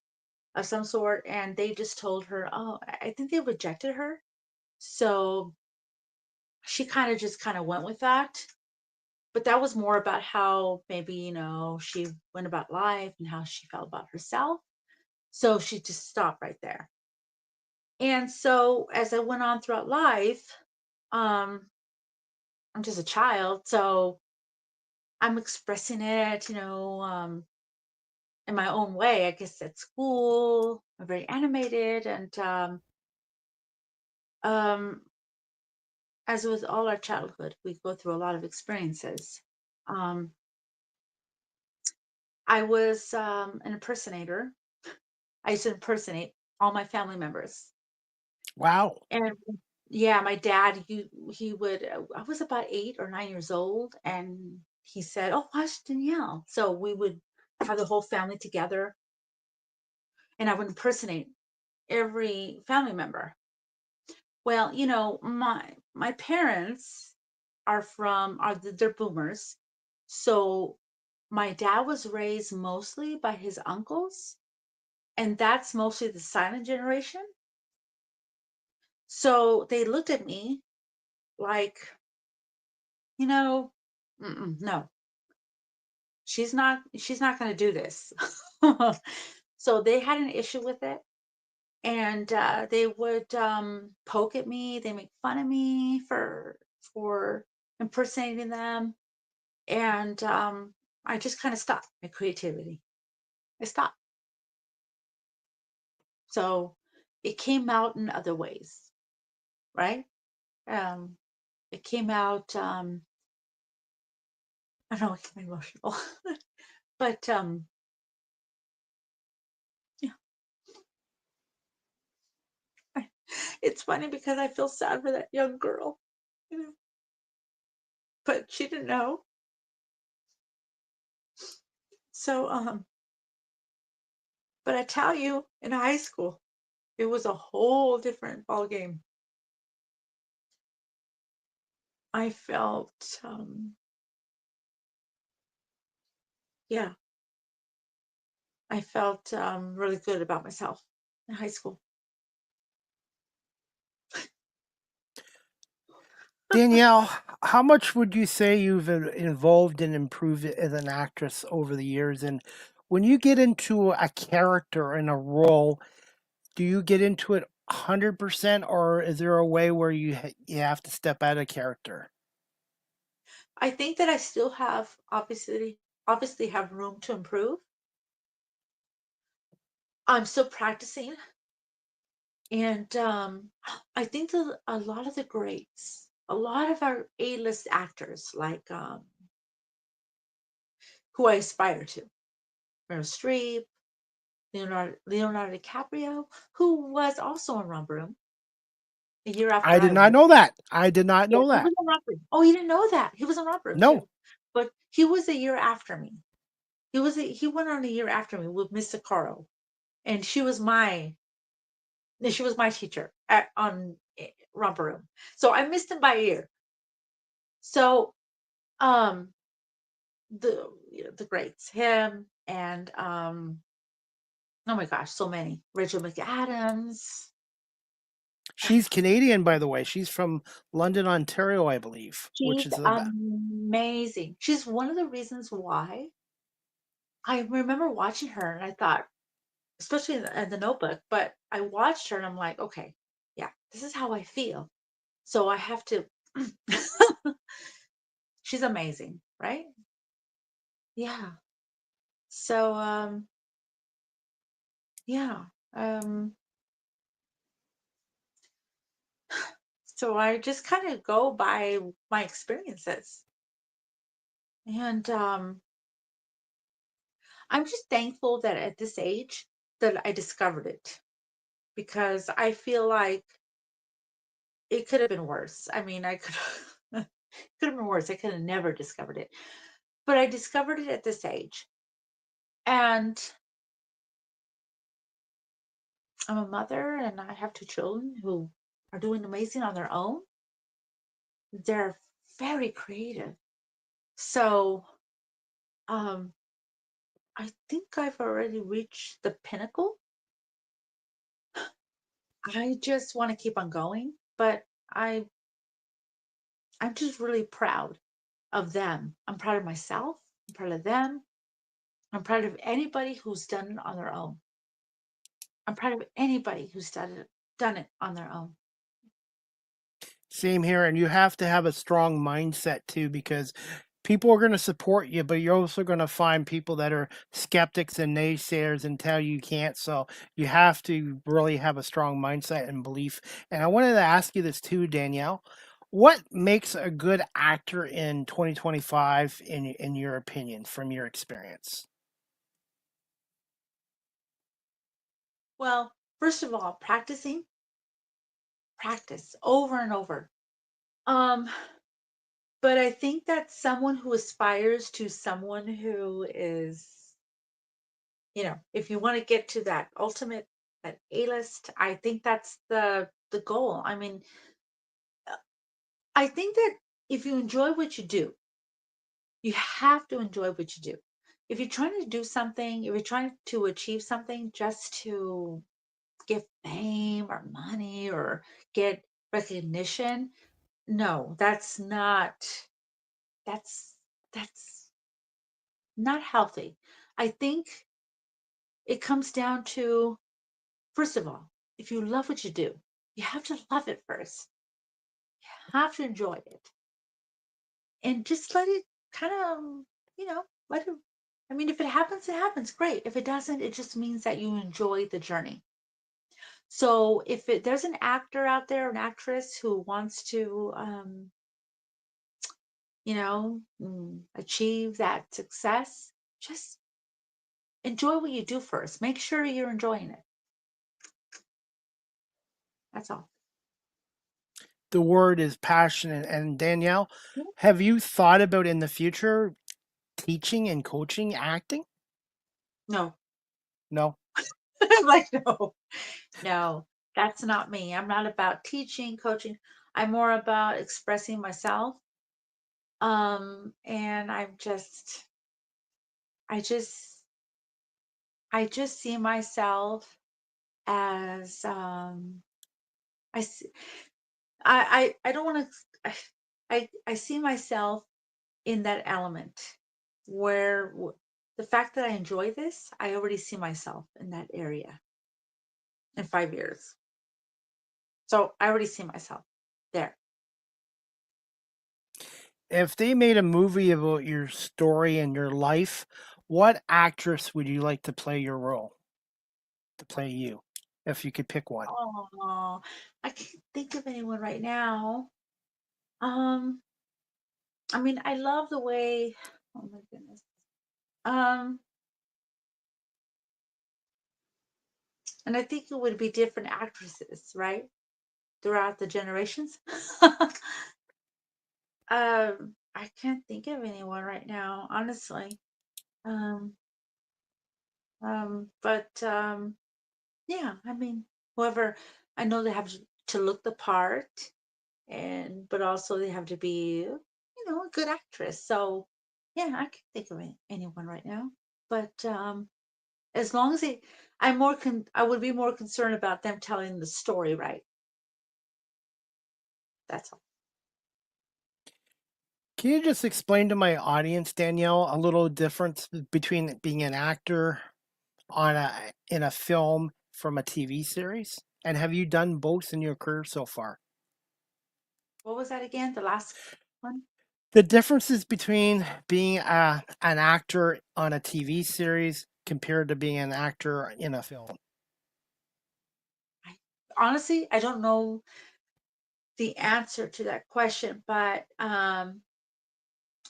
of some sort. And they just told her, oh, I think they rejected her. So she kind of went with that. But that was more about how maybe, she went about life and how she felt about herself. So she just stopped right there. And so as I went on throughout life, um, I'm just a child. So I'm expressing it, in my own way, I guess at school. I'm very animated. And um, as with all our childhood, we go through a lot of experiences. Um, I was an impersonator. I used to impersonate all my family members. Wow. And yeah, my dad, he would, I was about 8 or 9 years old, and he said, "Oh, watch Danielle." So we would have the whole family together, and I would impersonate every family member. Well, my parents they're boomers. So my dad was raised mostly by his uncles, and that's mostly the silent generation. So they looked at me like, you know, no, she's not going to do this. So they had an issue with it, and they would poke at me. They make fun of me for impersonating them, and I just kind of stopped my creativity. I stopped. So it came out in other ways, right? Um, it came out. I don't know. It came emotional, but yeah, it's funny because I feel sad for that young girl, you know, but she didn't know. So but I tell you, in high school, it was a whole different ball game. I felt, yeah, I felt really good about myself in high school. Danielle, how much would you say you've involved and improved as an actress over the years? And when you get into a character and a role, do you get into it 100%, or is there a way where you have to step out of character? I think that I still have obviously have room to improve. I'm still practicing, and I think that a lot of the greats, a lot of our A-list actors, like who I aspire to, Meryl Streep, Leonardo DiCaprio, who was also in Romper Room a year I after did I not was. know that. I did not Yeah, know he that. was in Romper Room. Oh, you didn't know that? He was in Romper Room No. too. But he was a year after me. He went on a year after me with Miss Caro, and she was my teacher on Romper Room. So I missed him by a year. So um the greats, him and oh my gosh, so many. Rachel McAdams. She's Canadian, by the way. She's from London, Ontario, I believe, which She's is the best. amazing. She's one of the reasons why I remember watching her and I thought, especially in the Notebook, but I watched her and I'm like, okay, yeah, this is how I feel. So I have to. She's amazing, right? Yeah. So yeah. Um, so I just kind of go by my experiences. And I'm just thankful that at this age that I discovered it, because I feel like it could have been worse. I mean, I could could have been worse. I could have never discovered it. But I discovered it at this age. And I'm a mother and I have two children who are doing amazing on their own. they're very creative. So um, I think I've already reached the pinnacle. I just want to keep on going, but I'm just really proud of them. I'm proud of myself. I'm proud of them. I'm proud of anybody who's done it on their own. I'm proud of anybody who's done it on their own. Same here, and you have to have a strong mindset too, because people are going to support you, but you're also going to find people that are skeptics and naysayers and tell you can't. So you have to really have a strong mindset and belief. And I wanted to ask you this too, Danielle. What makes a good actor in 2025, in your opinion, from your experience? Well, first of all, practice over and over. Um, but I think that someone who aspires to someone who is, if you want to get to that ultimate, that A-list, I think that's the goal. I mean, I think that if you enjoy what you do, you have to enjoy what you do. If you're trying to do something, if you're trying to achieve something just to get fame or money or get recognition, no, that's that's not healthy. I think it comes down to, first of all, if you love what you do, you have to love it first. You have to enjoy it and just let it kind of, let it. I mean, if it happens, it happens. Great. If it doesn't, it just means that you enjoy the journey. So if there's an actor out there, an actress who wants to, achieve that success, just enjoy what you do first. Make sure you're enjoying it. That's all. The word is passion. And Danielle, Yeah. have you thought about in the future teaching and coaching acting? No, No. I'm like, no, no, that's not me. I'm not about teaching, coaching. I'm more about expressing myself. And I just, I just see myself as, I, s- I don't want to, I see myself in that element where the fact that I enjoy this, I already see myself in that area in 5 years. So I already see myself there. If they made a movie about your story and your life, what actress would you like to play your role? To play you, if you could pick one. Oh, I can't think of anyone right now. Um, I mean, I love the way, oh my goodness. Um, and I think it would be different actresses, right? Throughout the generations. I can't think of anyone right now, honestly. Um, but yeah, I mean, whoever, I know they have to look the part, but also they have to be, a good actress. So yeah, I can't think of anyone right now. But as long as I would be more concerned about them telling the story right. That's all. Can you just explain to my audience, Danielle, a little difference between being an actor on a in a film from a TV series? And have you done both in your career so far? What was that again? The last one? The differences between being an actor on a TV series compared to being an actor in a film. I, honestly, I don't know the answer to that question, but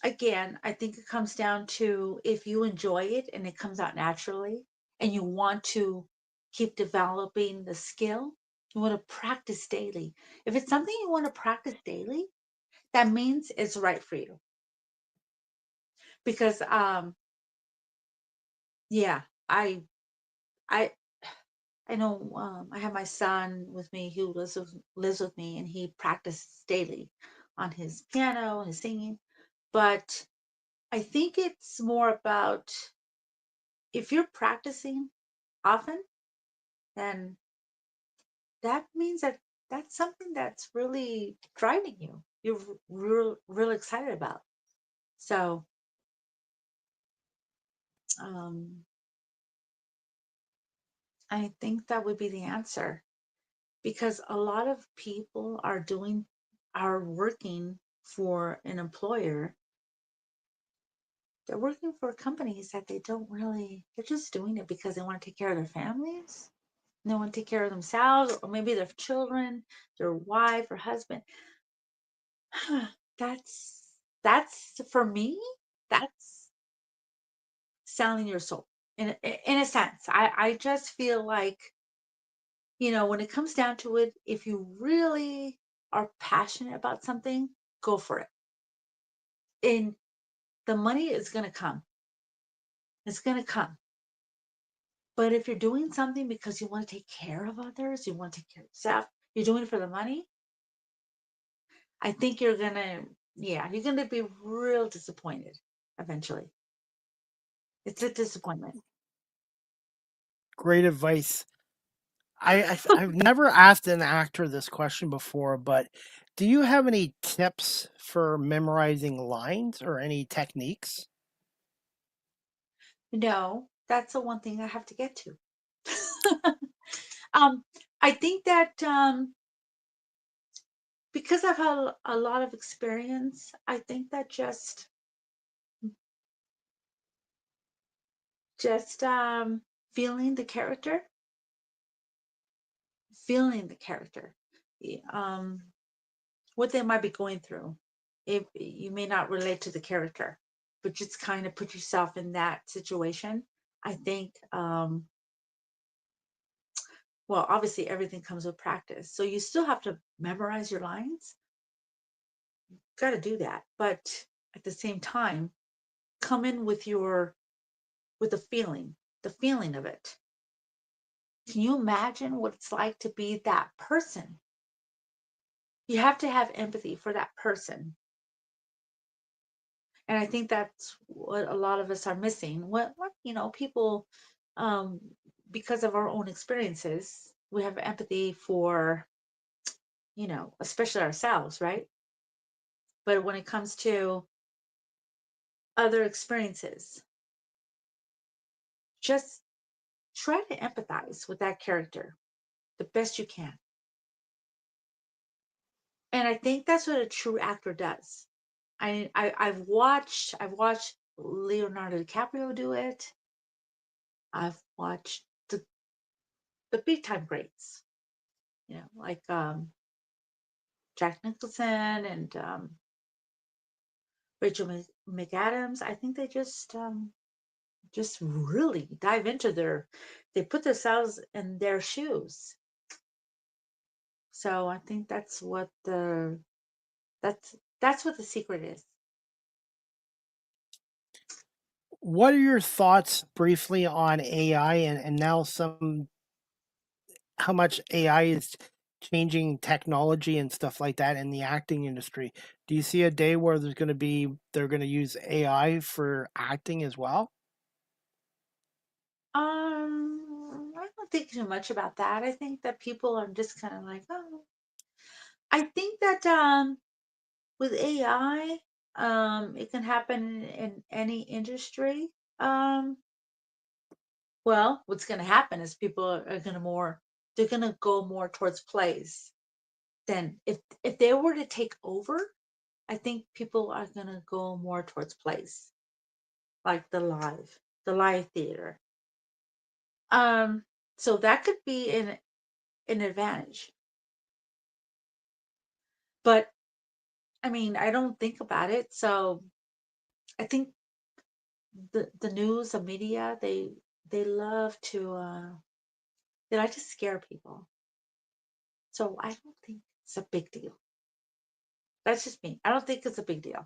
again, I think it comes down to if you enjoy it and it comes out naturally and you want to keep developing the skill, you want to practice daily. If it's something you want to practice daily, that means it's right for you. Because yeah, I I know I have my son with me who lives with me and he practices daily. on his piano, his singing. But I think it's more about if you're practicing often, then that means that that's something that's really driving you. You're real excited about. So um, I think that would be the answer because a lot of people are working for an employer. They're working for companies that they don't really, they're just doing it because they want to take care of their families. They want to take care of themselves or maybe their children, their wife or husband. That's for me, that's selling your soul in a sense. I just feel like, when it comes down to it, if you really are passionate about something, go for it. And the money is going to come. It's going to come. But if you're doing something because you want to take care of others, you want to take care of yourself, you're doing it for the money, I think you're going to be real disappointed eventually. It's a disappointment. Great advice. I've never asked an actor this question before, but do you have any tips for memorizing lines or any techniques? No, that's the one thing I have to get to. um, I think that because I've had a lot of experience, I think that just feeling the character, feeling the character, what they might be going through. If you may not relate to the character, but just kind of put yourself in that situation. I think, well, obviously everything comes with practice, so you still have to memorize your lines. Got to do that, but at the same time, come in with the feeling of it. Can you imagine what it's like to be that person? You have to have empathy for that person. And I think that's what a lot of us are missing. What people, um, because of our own experiences, we have empathy for, especially ourselves, right? But when it comes to other experiences, just try to empathize with that character the best you can. And I think that's what a true actor does. I've watched Leonardo DiCaprio do it. I've watched the big time greats, like Jack Nicholson and Rachel McAdams. I think they just really dive into they put themselves in their shoes. So I think that's what the secret is. What are your thoughts briefly on AI and now how much AI is changing technology and stuff like that in the acting industry? Do you see a day where they're going to use AI for acting as well? I don't think too much about that. I think that people are just kind of like, oh, I think that with AI, it can happen in any industry. Um, well, what's going to happen is people are going to they're going to go more towards plays. Then if they were to take over, I think people are going to go more towards plays, like the live theater. Um, so that could be an advantage. But I mean, I don't think about it. So I think the news, the media, they love to they like to scare people. So I don't think it's a big deal. That's just me. I don't think it's a big deal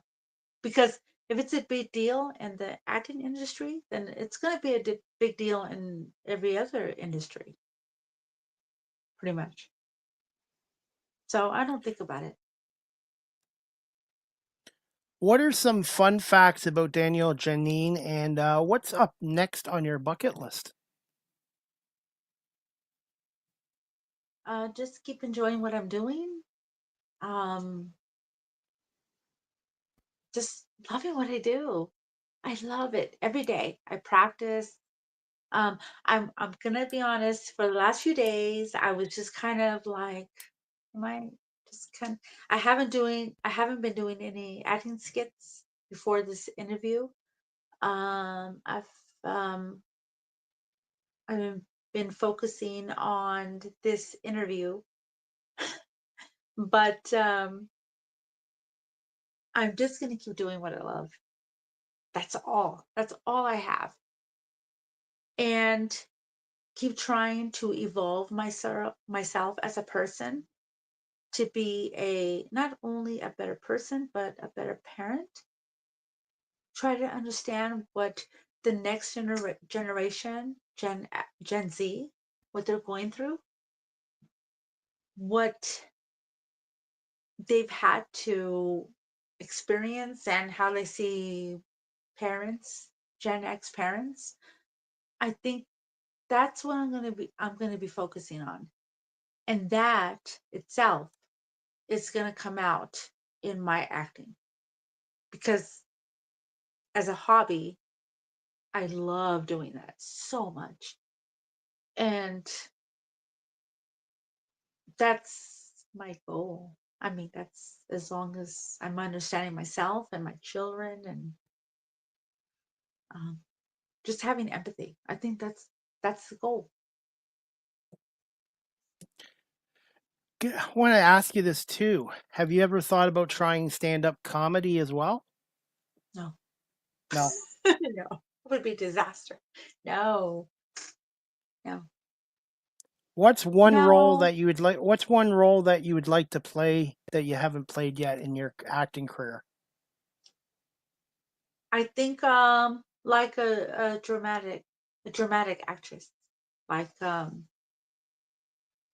because if it's a big deal in the acting industry, then it's going to be a big deal in every other industry, pretty much. So I don't think about it. What are some fun facts about Danielle Janine, and what's up next on your bucket list? Just keep enjoying what I'm doing. Um, just loving what I do. I love it every day. I practice. I'm gonna be honest. For the last few days, I was just kind of like, am I just kind? I haven't been doing any acting skits before this interview. I've um I've been focusing on this interview, but I'm just gonna keep doing what I love. That's all. That's all I have, and keep trying to evolve myself as a person to be a not only a better person but a better parent. Try to understand what the next generation, Gen Z, what they're going through, what they've had to experience, and how they see parents, Gen X parents. I think that's what I'm going to be focusing on. And that itself is going to come out in my acting, because as a hobby, I love doing that so much. And that's my goal. I mean, that's as long as I'm understanding myself and my children, and um, just having empathy. I think that's the goal. I want to ask you this too. Have you ever thought about trying stand-up comedy as well? No. No. No. It would be disaster. No. No. What's one role No. that you would like? What's one role that you would like to play that you haven't played yet in your acting career? I think like a dramatic actress. Like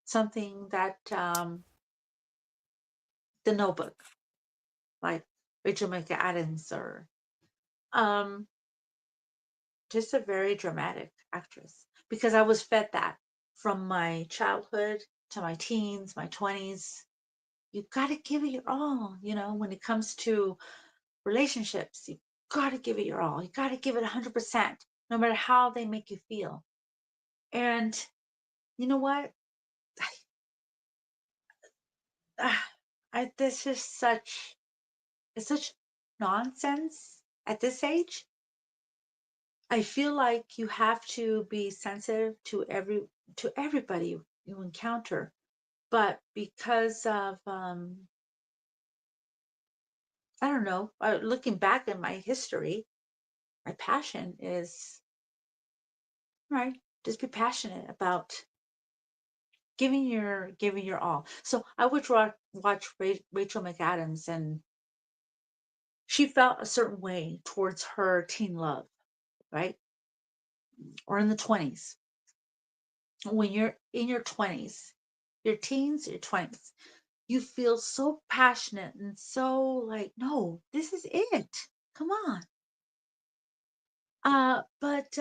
something that the notebook, like Rachel McAdams, or um just a very dramatic actress, because I was fed that from my childhood to my teens, my 20s. You got to give it your all, when it comes to relationships. You got to give it your all. You got to give it 100%, no matter how they make you feel. And you know what? Ah, this is it's such nonsense at this age. I feel like you have to be sensitive to everybody you encounter, but because of I don't know, looking back at my history, my passion is right. Just be passionate about giving your all. So I would watch Rachel McAdams, and she felt a certain way towards her teen love, right? Or in the 20s. When you're in your 20s, your teens, your 20s, you feel so passionate and so like, no, this is it. Come on. But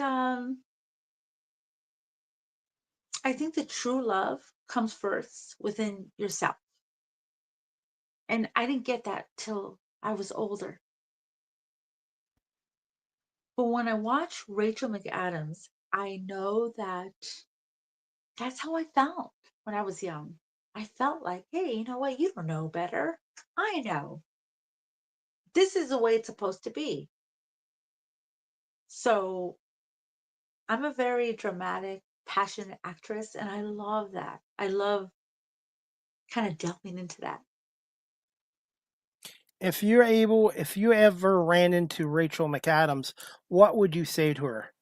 I think the true love comes first within yourself. And I didn't get that till I was older. But when I watch Rachel McAdams, I know that that's how I felt when I was young. I felt like, hey, you know what? You don't know better. I know. This is the way it's supposed to be. So I'm a very dramatic, passionate actress, and I love that. I love kind of delving into that. If you ever ran into Rachel McAdams, what would you say to her?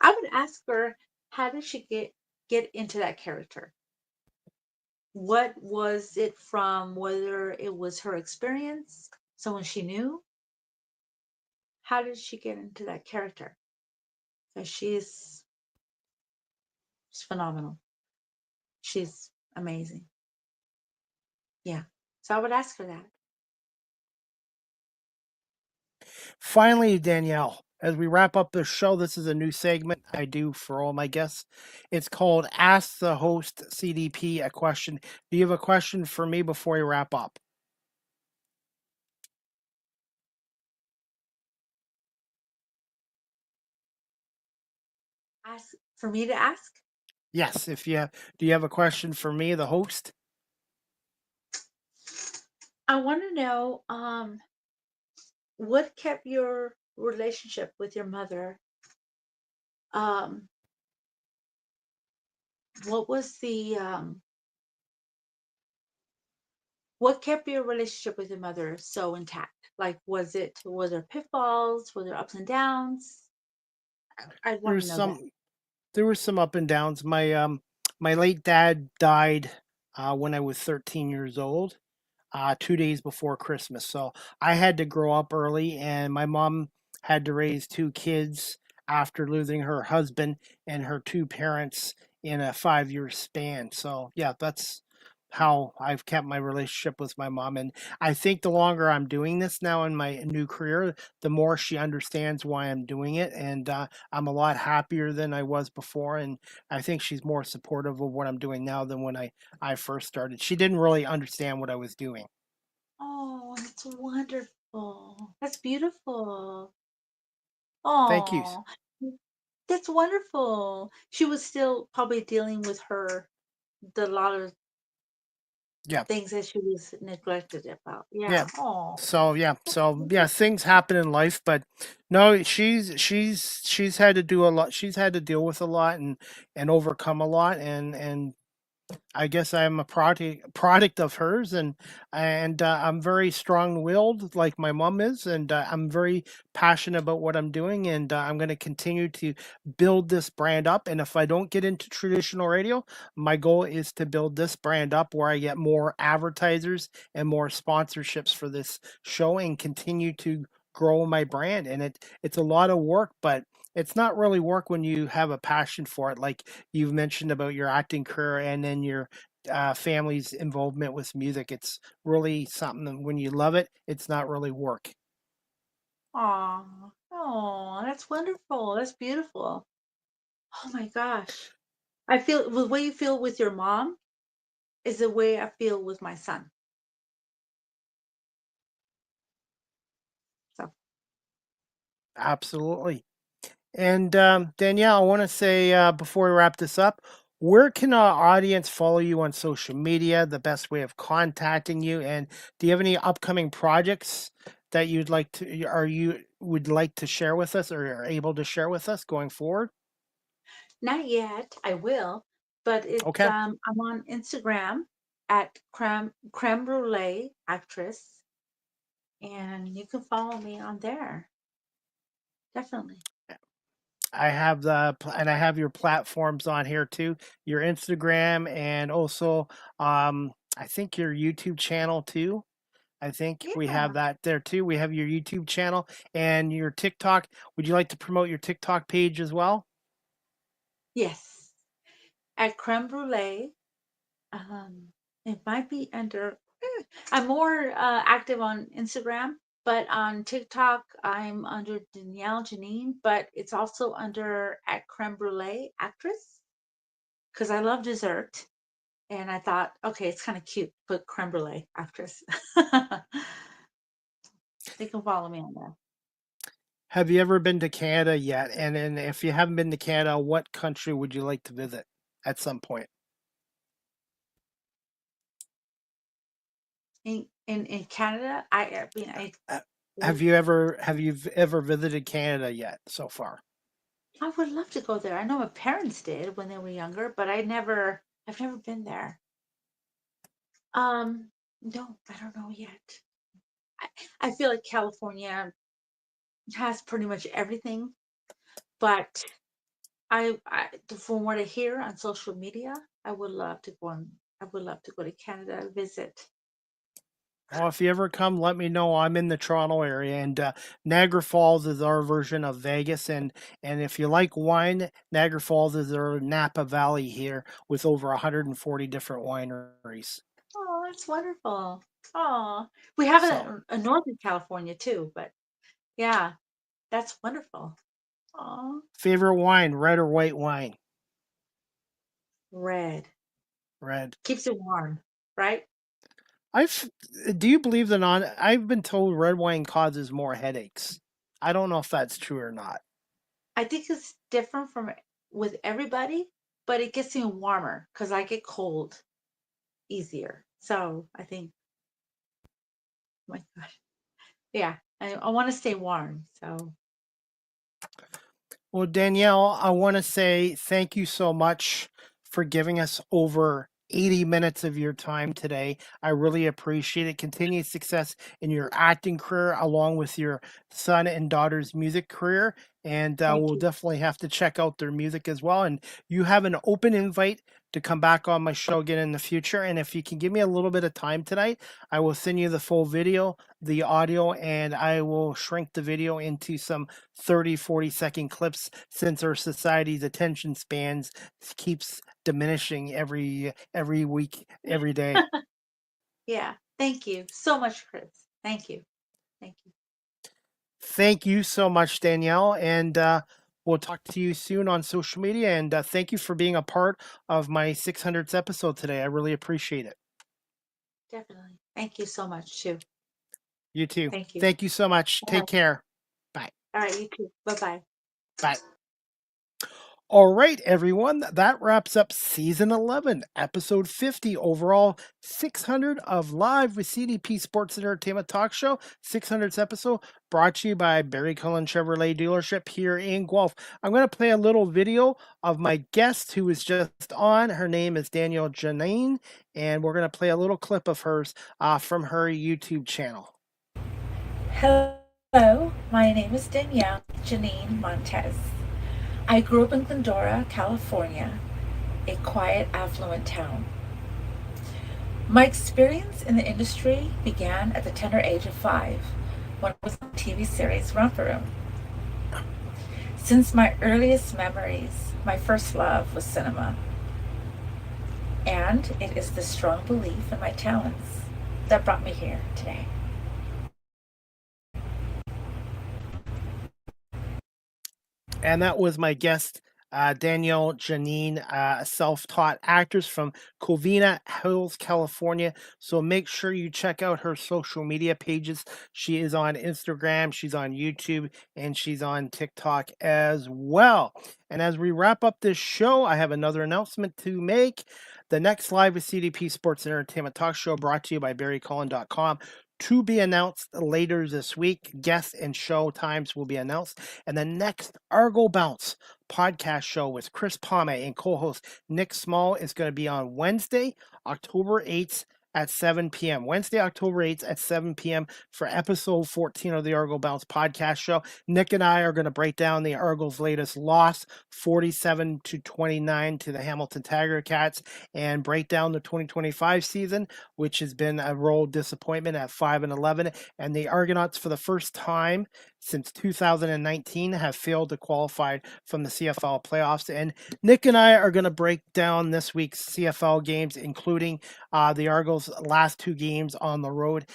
I would ask her, how did she get into that character? What was it from? Whether it was her experience, someone she knew? How did she get into that character? Because she's phenomenal. She's amazing. Yeah. So I would ask her that. Finally, Danielle, as we wrap up the show, this is a new segment I do for all my guests. It's called Ask the Host CDP a Question. Do you have a question for me before we wrap up? Ask for me to ask? Yes, if you have, do you have a question for me, the host? I want to know what kept your relationship with your mother? Um, what was the what kept your relationship with your mother so intact? Like, were there pitfalls? Were there ups and downs? I There want to was know that. some there were some up and downs. My late dad died when I was 13 years old. 2 days before Christmas. So I had to grow up early, and my mom had to raise two kids after losing her husband and her two parents in a 5 year span. So, yeah, that's how I've kept my relationship with my mom. And I think the longer I'm doing this now in my new career, the more she understands why I'm doing it. And I'm a lot happier than I was before. And I think she's more supportive of what I'm doing now than when I first started. She didn't really understand what I was doing. Oh, that's wonderful. That's beautiful. Thank you. Oh, that's wonderful. She was still probably dealing with the lot of Yeah. things that she was neglected about. Yeah. Yeah. Oh, So things happen in life, but no, she's had to do a lot. She's had to deal with a lot and overcome a lot, and I guess I'm a product of hers, and I'm very strong-willed, like my mom is, and I'm very passionate about what I'm doing, and I'm going to continue to build this brand up. And if I don't get into traditional radio, my goal is to build this brand up where I get more advertisers and more sponsorships for this show, and continue to grow my brand. And it's a lot of work, but it's not really work when you have a passion for it, like you've mentioned about your acting career and then your family's involvement with music. It's really something that when you love it, it's not really work. oh, that's wonderful. That's beautiful. Oh my gosh. I feel the way you feel with your mom is the way I feel with my son. So Absolutely. And Danielle, I want to say before we wrap this up, where can our audience follow you on social media? The best way of contacting you, and do you have any upcoming projects that you'd like to, or you would like to share with us, or are able to share with us going forward? not yet. I will, but it's Okay. I'm on Instagram at creme brulee actress, and you can follow me on there. Definitely. And I have your platforms on here too, your Instagram and also I think your YouTube channel too. I think we Yeah. have that there too. We have your YouTube channel and your TikTok. Would you like to promote your TikTok page as well? Yes. At creme brulee. Um, it might be under. I'm more active on Instagram, but on TikTok I'm under Danielle Janine, but it's also under at creme brulee actress because I love dessert. And I thought, okay, it's kind of cute, put creme brulee actress. They can follow me on there. Have you ever been to Canada yet? And if you haven't been to Canada, what country would you like to visit at some point? In Canada, I mean, Uh, w- have you ever visited Canada yet so far? I would love to go there. I know my parents did when they were younger, but I've never been there. No, I don't know yet. I, I feel like California has pretty much everything, but from what I hear on social media, I would love to go on. I would love to go to Canada, visit. Well, if you ever come, let me know. I'm in the Toronto area, and Niagara Falls is our version of Vegas. And if you like wine, Niagara Falls is our Napa Valley here with over 140 different wineries. Oh, that's wonderful. Oh, we have So, a Northern California too, but Yeah, that's wonderful. Aw, Favorite wine, red or white wine? red. Red. Keeps it warm, right? I've do you believe that on I've been told red wine causes more headaches. I don't know if that's true or not. I think it's different from with everybody, but it gets me warmer because I get cold easier. So I think, oh my gosh, yeah, I want to stay warm. So Well, Danielle, I want to say thank you so much for giving us over 80 minutes of your time today. I really appreciate it. Continued success in your acting career, along with your son and daughter's music career. And thank we'll you. definitely have to check out their music as well. And you have an open invite to come back on my show again in the future. And if you can give me a little bit of time tonight, I will send you the full video, the audio, and I will shrink the video into some 30, 40-second clips since our society's attention spans keeps diminishing every week, every day. Yeah, thank you so much, Chris. Thank you. Thank you. Thank you so much, Danielle, and we'll talk to you soon on social media. And thank you for being a part of my 600th episode today. I really appreciate it. Definitely. Thank you so much too. You too. Thank you. Thank you so much. All Take right. care. Bye. All right, you too. Bye bye. Bye. All right, everyone, that wraps up season 11, episode 50, overall 600 of Live with CDP Sports and Entertainment Talk Show. 600th episode brought to you by Barry Cullen Chevrolet Dealership here in Guelph. I'm going to play a little video of my guest who was just on. Her name is Danielle Janine, and we're going to play a little clip of hers from her YouTube channel. Hello, my name is Danielle Janine Montez. I grew up in Glendora, California, a quiet, affluent town. My experience in the industry began at the tender age of 5 when I was on the TV series Romper Room. Since my earliest memories, my first love was cinema. And it is the strong belief in my talents that brought me here today. And that was my guest, Danielle Janine, a self-taught actress from Covina Hills, California. So make sure you check out her social media pages. She is on Instagram, she's on YouTube, and she's on TikTok as well. And as we wrap up this show, I have another announcement to make. The next Live with CDP Sports and Entertainment Talk Show brought to you by BarryCullen.com to be announced later this week. Guests and show times will be announced. And the next Argo Bounce podcast show with Chris Palme and co-host Nick Small is going to be on Wednesday, October 8th at 7 p.m. Wednesday, October 8th at 7 p.m. for episode 14 of the Argo Bounce podcast show. Nick and I are going to break down the Argos' latest loss, 47-29 to the Hamilton Tiger Cats, and break down the 2025 season, which has been a roll disappointment at 5-11. And the Argonauts, for the first time since 2019, have failed to qualify from the CFL playoffs. And Nick and I are going to break down this week's CFL games, including the Argos' last 2 games on the road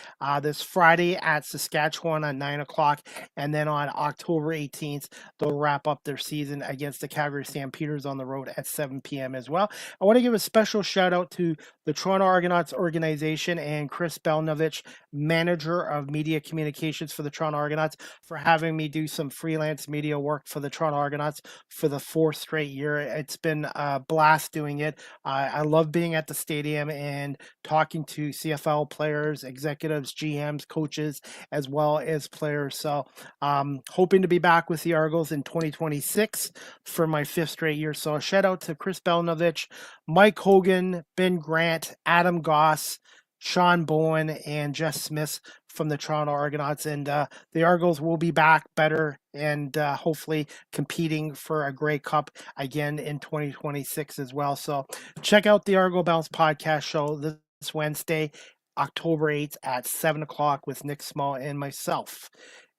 this Friday at Saskatchewan at 9 o'clock. And then on October 18th, they'll wrap up their season against the Calgary Stampeders on the road at 7 p.m. as well. I want to give a special shout out to the Toronto Argonauts organization and Chris Belnovich, manager of media communications for the Toronto Argonauts, for having me do some freelance media work for the Toronto Argonauts for the 4th straight year. It's been a blast doing it. I love being at the stadium and talking to CFL players, executives, GMs, coaches, as well as players. So hoping to be back with the Argos in 2026 for my 5th straight year. So a shout out to Chris Belnovich, Mike Hogan, Ben Grant, Adam Goss, Sean Bowen, and Jess Smith from the Toronto Argonauts. And the Argos will be back better and hopefully competing for a Grey Cup again in 2026 as well. So check out the Argo Bounce podcast show this Wednesday, October 8th at 7 o'clock with Nick Small and myself.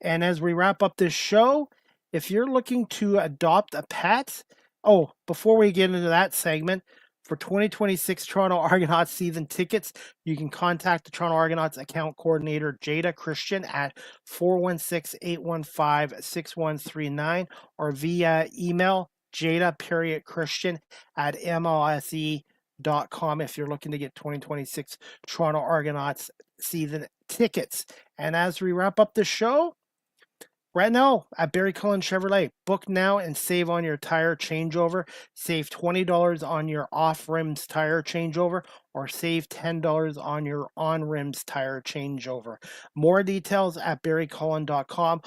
And as we wrap up this show, if you're looking to adopt a pet, before we get into that segment, For 2026 Toronto Argonauts season tickets, you can contact the Toronto Argonauts account coordinator Jada Christian at 416-815-6139 or via email jada.christian at mlse.com if you're looking to get 2026 Toronto Argonauts season tickets. And as we wrap up the show, right now at Barry Cullen Chevrolet, book now and save on your tire changeover. Save $20 on your off-rims tire changeover or save $10 on your on-rims tire changeover. More details at barrycullen.com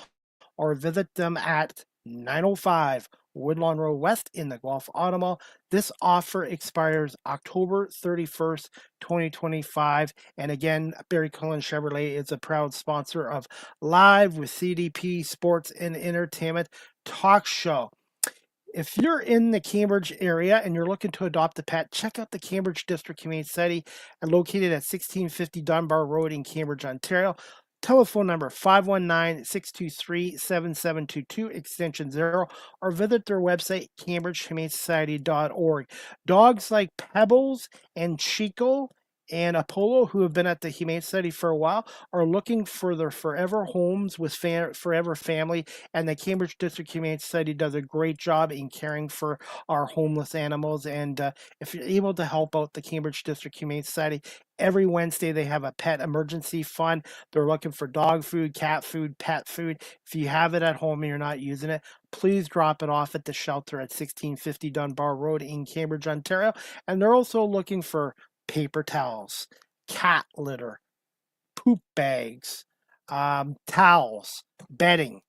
or visit them at 905 Woodlawn Road West in the Guelph Auto Mall. This offer expires October 31st, 2025. And again, Barry Cullen Chevrolet is a proud sponsor of Live with CDP Sports and Entertainment Talk Show. If you're in the Cambridge area and you're looking to adopt a pet, check out the Cambridge District Humane Society located at 1650 Dunbar Road in Cambridge, Ontario. Telephone number 519-623-7722, extension 0, or visit their website, cambridgehumanesociety.org. Dogs like Pebbles and Chico and Apollo, who have been at the Humane Society for a while, are looking for their forever homes with forever family, and the Cambridge District Humane Society does a great job in caring for our homeless animals. And if you're able to help out the Cambridge District Humane Society, every Wednesday they have a pet emergency fund. They're looking for dog food, cat food, pet food. If you have it at home and you're not using it, please drop it off at the shelter at 1650 Dunbar Road in Cambridge, Ontario. And they're also looking for paper towels, cat litter, poop bags, towels, bedding.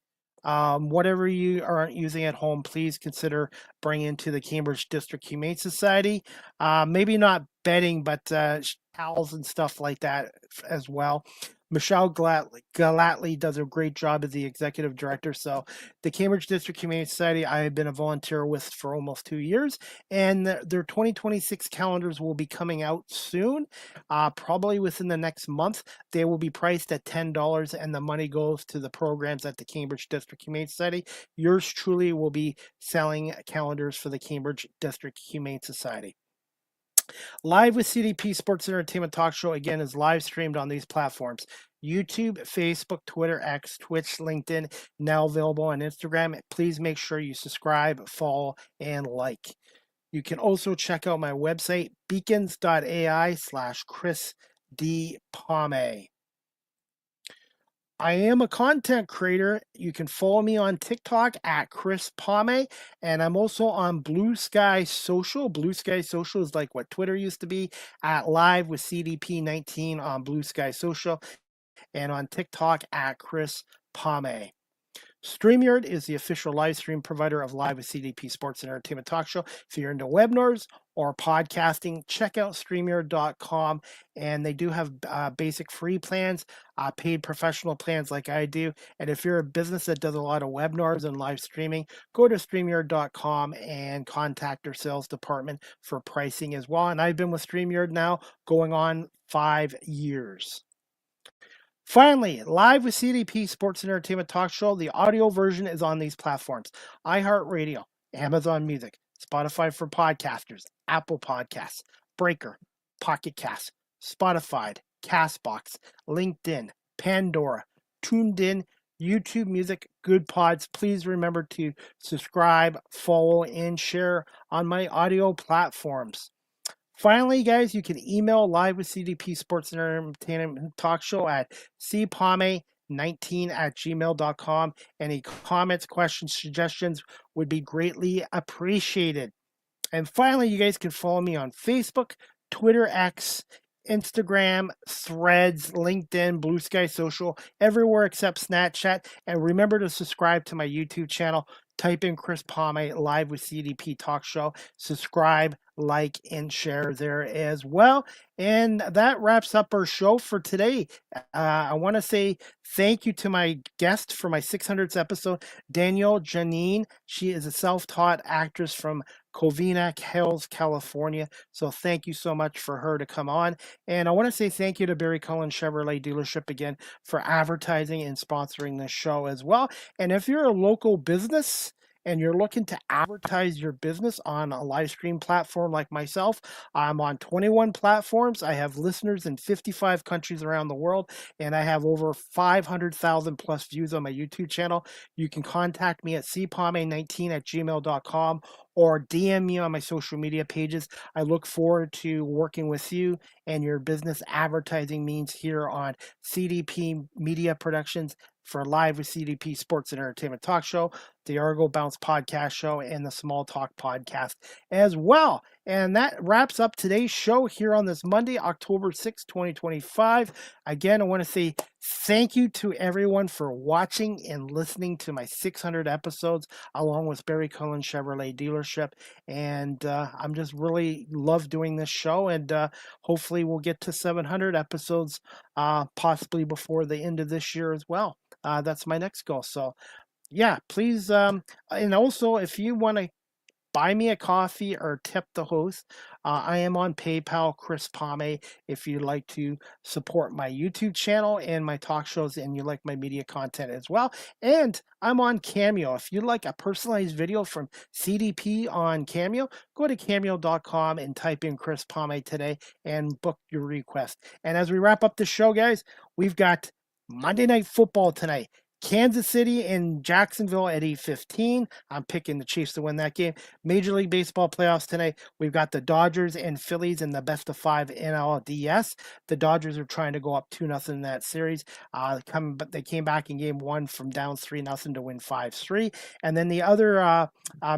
Whatever you aren't using at home, please consider bringing to the Cambridge District Humane Society. Maybe not bedding, but towels and stuff like that as well. Michelle Galatly does a great job as the executive director. So the Cambridge District Humane Society, I have been a volunteer with for almost 2 years, and their 2026 calendars will be coming out soon, probably within the next month. They will be priced at $10, and the money goes to the programs at the Cambridge District Humane Society. Yours truly will be selling calendars for the Cambridge District Humane Society. Live with CDP Sports Entertainment Talk Show, again, is live streamed on these platforms: YouTube, Facebook, Twitter, X, Twitch, LinkedIn, now available on Instagram. Please make sure you subscribe, follow, and like. You can also check out my website, beacons.ai/Chris D. Palme. I am a content creator. You can follow me on TikTok at Chris Palme, and I'm also on Blue Sky Social. Blue Sky Social is like what Twitter used to be, at Live with CDP19 on Blue Sky Social, and on TikTok at Chris Palme. StreamYard is the official live stream provider of Live with CDP Sports and Entertainment Talk Show. If you're into webinars or podcasting, check out StreamYard.com, and they do have basic free plans, paid professional plans like I do. And if you're a business that does a lot of webinars and live streaming, go to StreamYard.com and contact their sales department for pricing as well. And I've been with StreamYard now going on 5 years. Finally, Live with CDP Sports and Entertainment Talk Show. The audio version is on these platforms: iHeartRadio, Amazon Music, Spotify for podcasters, Apple Podcasts, Breaker, Pocket Cast, Spotify, Castbox, LinkedIn, Pandora, Tuned In, YouTube Music, Good Pods. Please remember to subscribe, follow, and share on my audio platforms. Finally, guys, you can email Live with CDP Sports and Entertainment Talk Show at cpalme19@gmail.com. Any comments, questions, suggestions would be greatly appreciated. And finally, you guys can follow me on Facebook, Twitter, X, Instagram, Threads, LinkedIn, Blue Sky Social, everywhere except Snapchat. And remember to subscribe to my YouTube channel. Type in Chris Palme Live with CDP Talk Show. Subscribe, like, and share there as well. And that wraps up our show for today. I want to say thank you to my guest for my 600th episode, Danielle Janine. She is a self-taught actress from Covina Hills, California. So thank you so much for her to come on. And I want to say thank you to Barry Cullen Chevrolet dealership again for advertising and sponsoring this show as well. And if you're a local business and you're looking to advertise your business on a live stream platform like myself, I'm on 21 platforms. I have listeners in 55 countries around the world, and I have over 500,000 plus views on my YouTube channel. You can contact me at cpame19@gmail.com or DM me on my social media pages. I look forward to working with you and your business advertising means here on CDP Media Productions for Live with CDP Sports and Entertainment Talk Show, the Argo Bounce Podcast Show, and the Small Talk Podcast as well. And that wraps up today's show here on this Monday, October 6, 2025. Again, I want to say thank you to everyone for watching and listening to my 600 episodes, along with Barry Cullen Chevrolet Dealership. And I'm just really love doing this show. And hopefully we'll get to 700 episodes, possibly before the end of this year as well. That's my next goal. So yeah, please. And also, if you want to buy me a coffee or tip the host, I am on PayPal, Chris Pame, if you'd like to support my YouTube channel and my talk shows and you like my media content as well. And I'm on Cameo. If you'd like a personalized video from CDP on Cameo, go to cameo.com and type in Chris Pame today and book your request. And as we wrap up the show, guys, we've got Monday Night Football tonight. Kansas City and Jacksonville at 8:15. I'm picking the Chiefs to win that game. Major League Baseball playoffs tonight. We've got the Dodgers and Phillies in the best of 5 NLDS. The Dodgers are trying to go up 2-0 in that series. But they came back in game 1 from down 3-0 to win 5-3. And then the other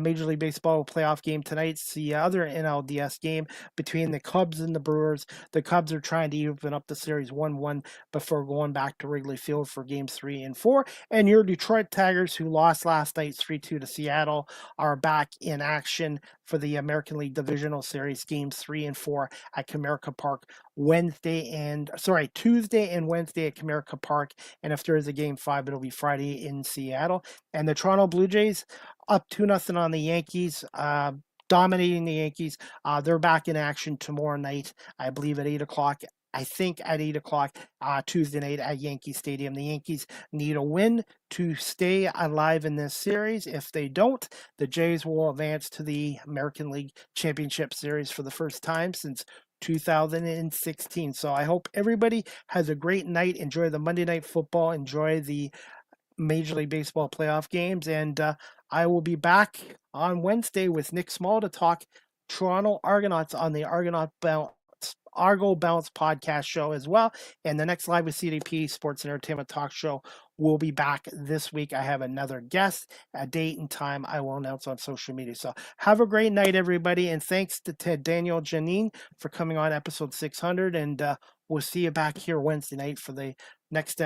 Major League Baseball playoff game tonight's the other NLDS game between the Cubs and the Brewers. The Cubs are trying to even up the series 1-1 before going back to Wrigley Field for games 3 and 4. And your Detroit Tigers, who lost last night 3-2 to Seattle, are back in action for the American League Divisional Series games 3 and 4 at Comerica Park Tuesday and Wednesday at Comerica Park. And if there is a game 5, it'll be Friday in Seattle. And the Toronto Blue Jays up 2-0 on the Yankees. Dominating the Yankees. They're back in action tomorrow night, I believe at 8 o'clock. I think at 8 o'clock Tuesday night at Yankee Stadium. The Yankees need a win to stay alive in this series. If they don't, the Jays will advance to the American League Championship Series for the first time since 2016. So I hope everybody has a great night. Enjoy the Monday Night Football. Enjoy the Major League Baseball playoff games. And I will be back on Wednesday with Nick Small to talk Toronto Argonauts on the Argo Bounce podcast show as well. And the next Live with CDP Sports and Entertainment Talk Show will be back this week. I have another guest, a date and time I will announce on social media. So have a great night, everybody. And thanks to Danielle Janine for coming on episode 600. And we'll see you back here Wednesday night for the next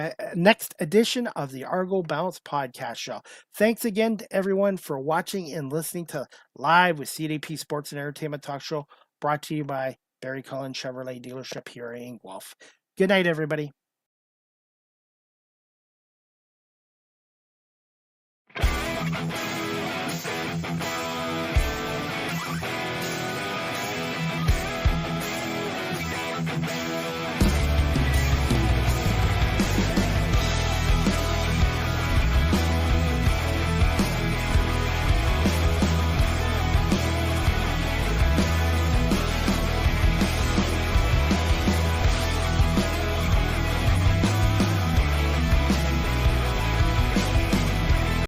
edition of the Argo Bounce podcast show. Thanks again to everyone for watching and listening to Live with CDP Sports and Entertainment Talk Show, brought to you by Barry Cullen Chevrolet Dealership here in Guelph. Good night, everybody.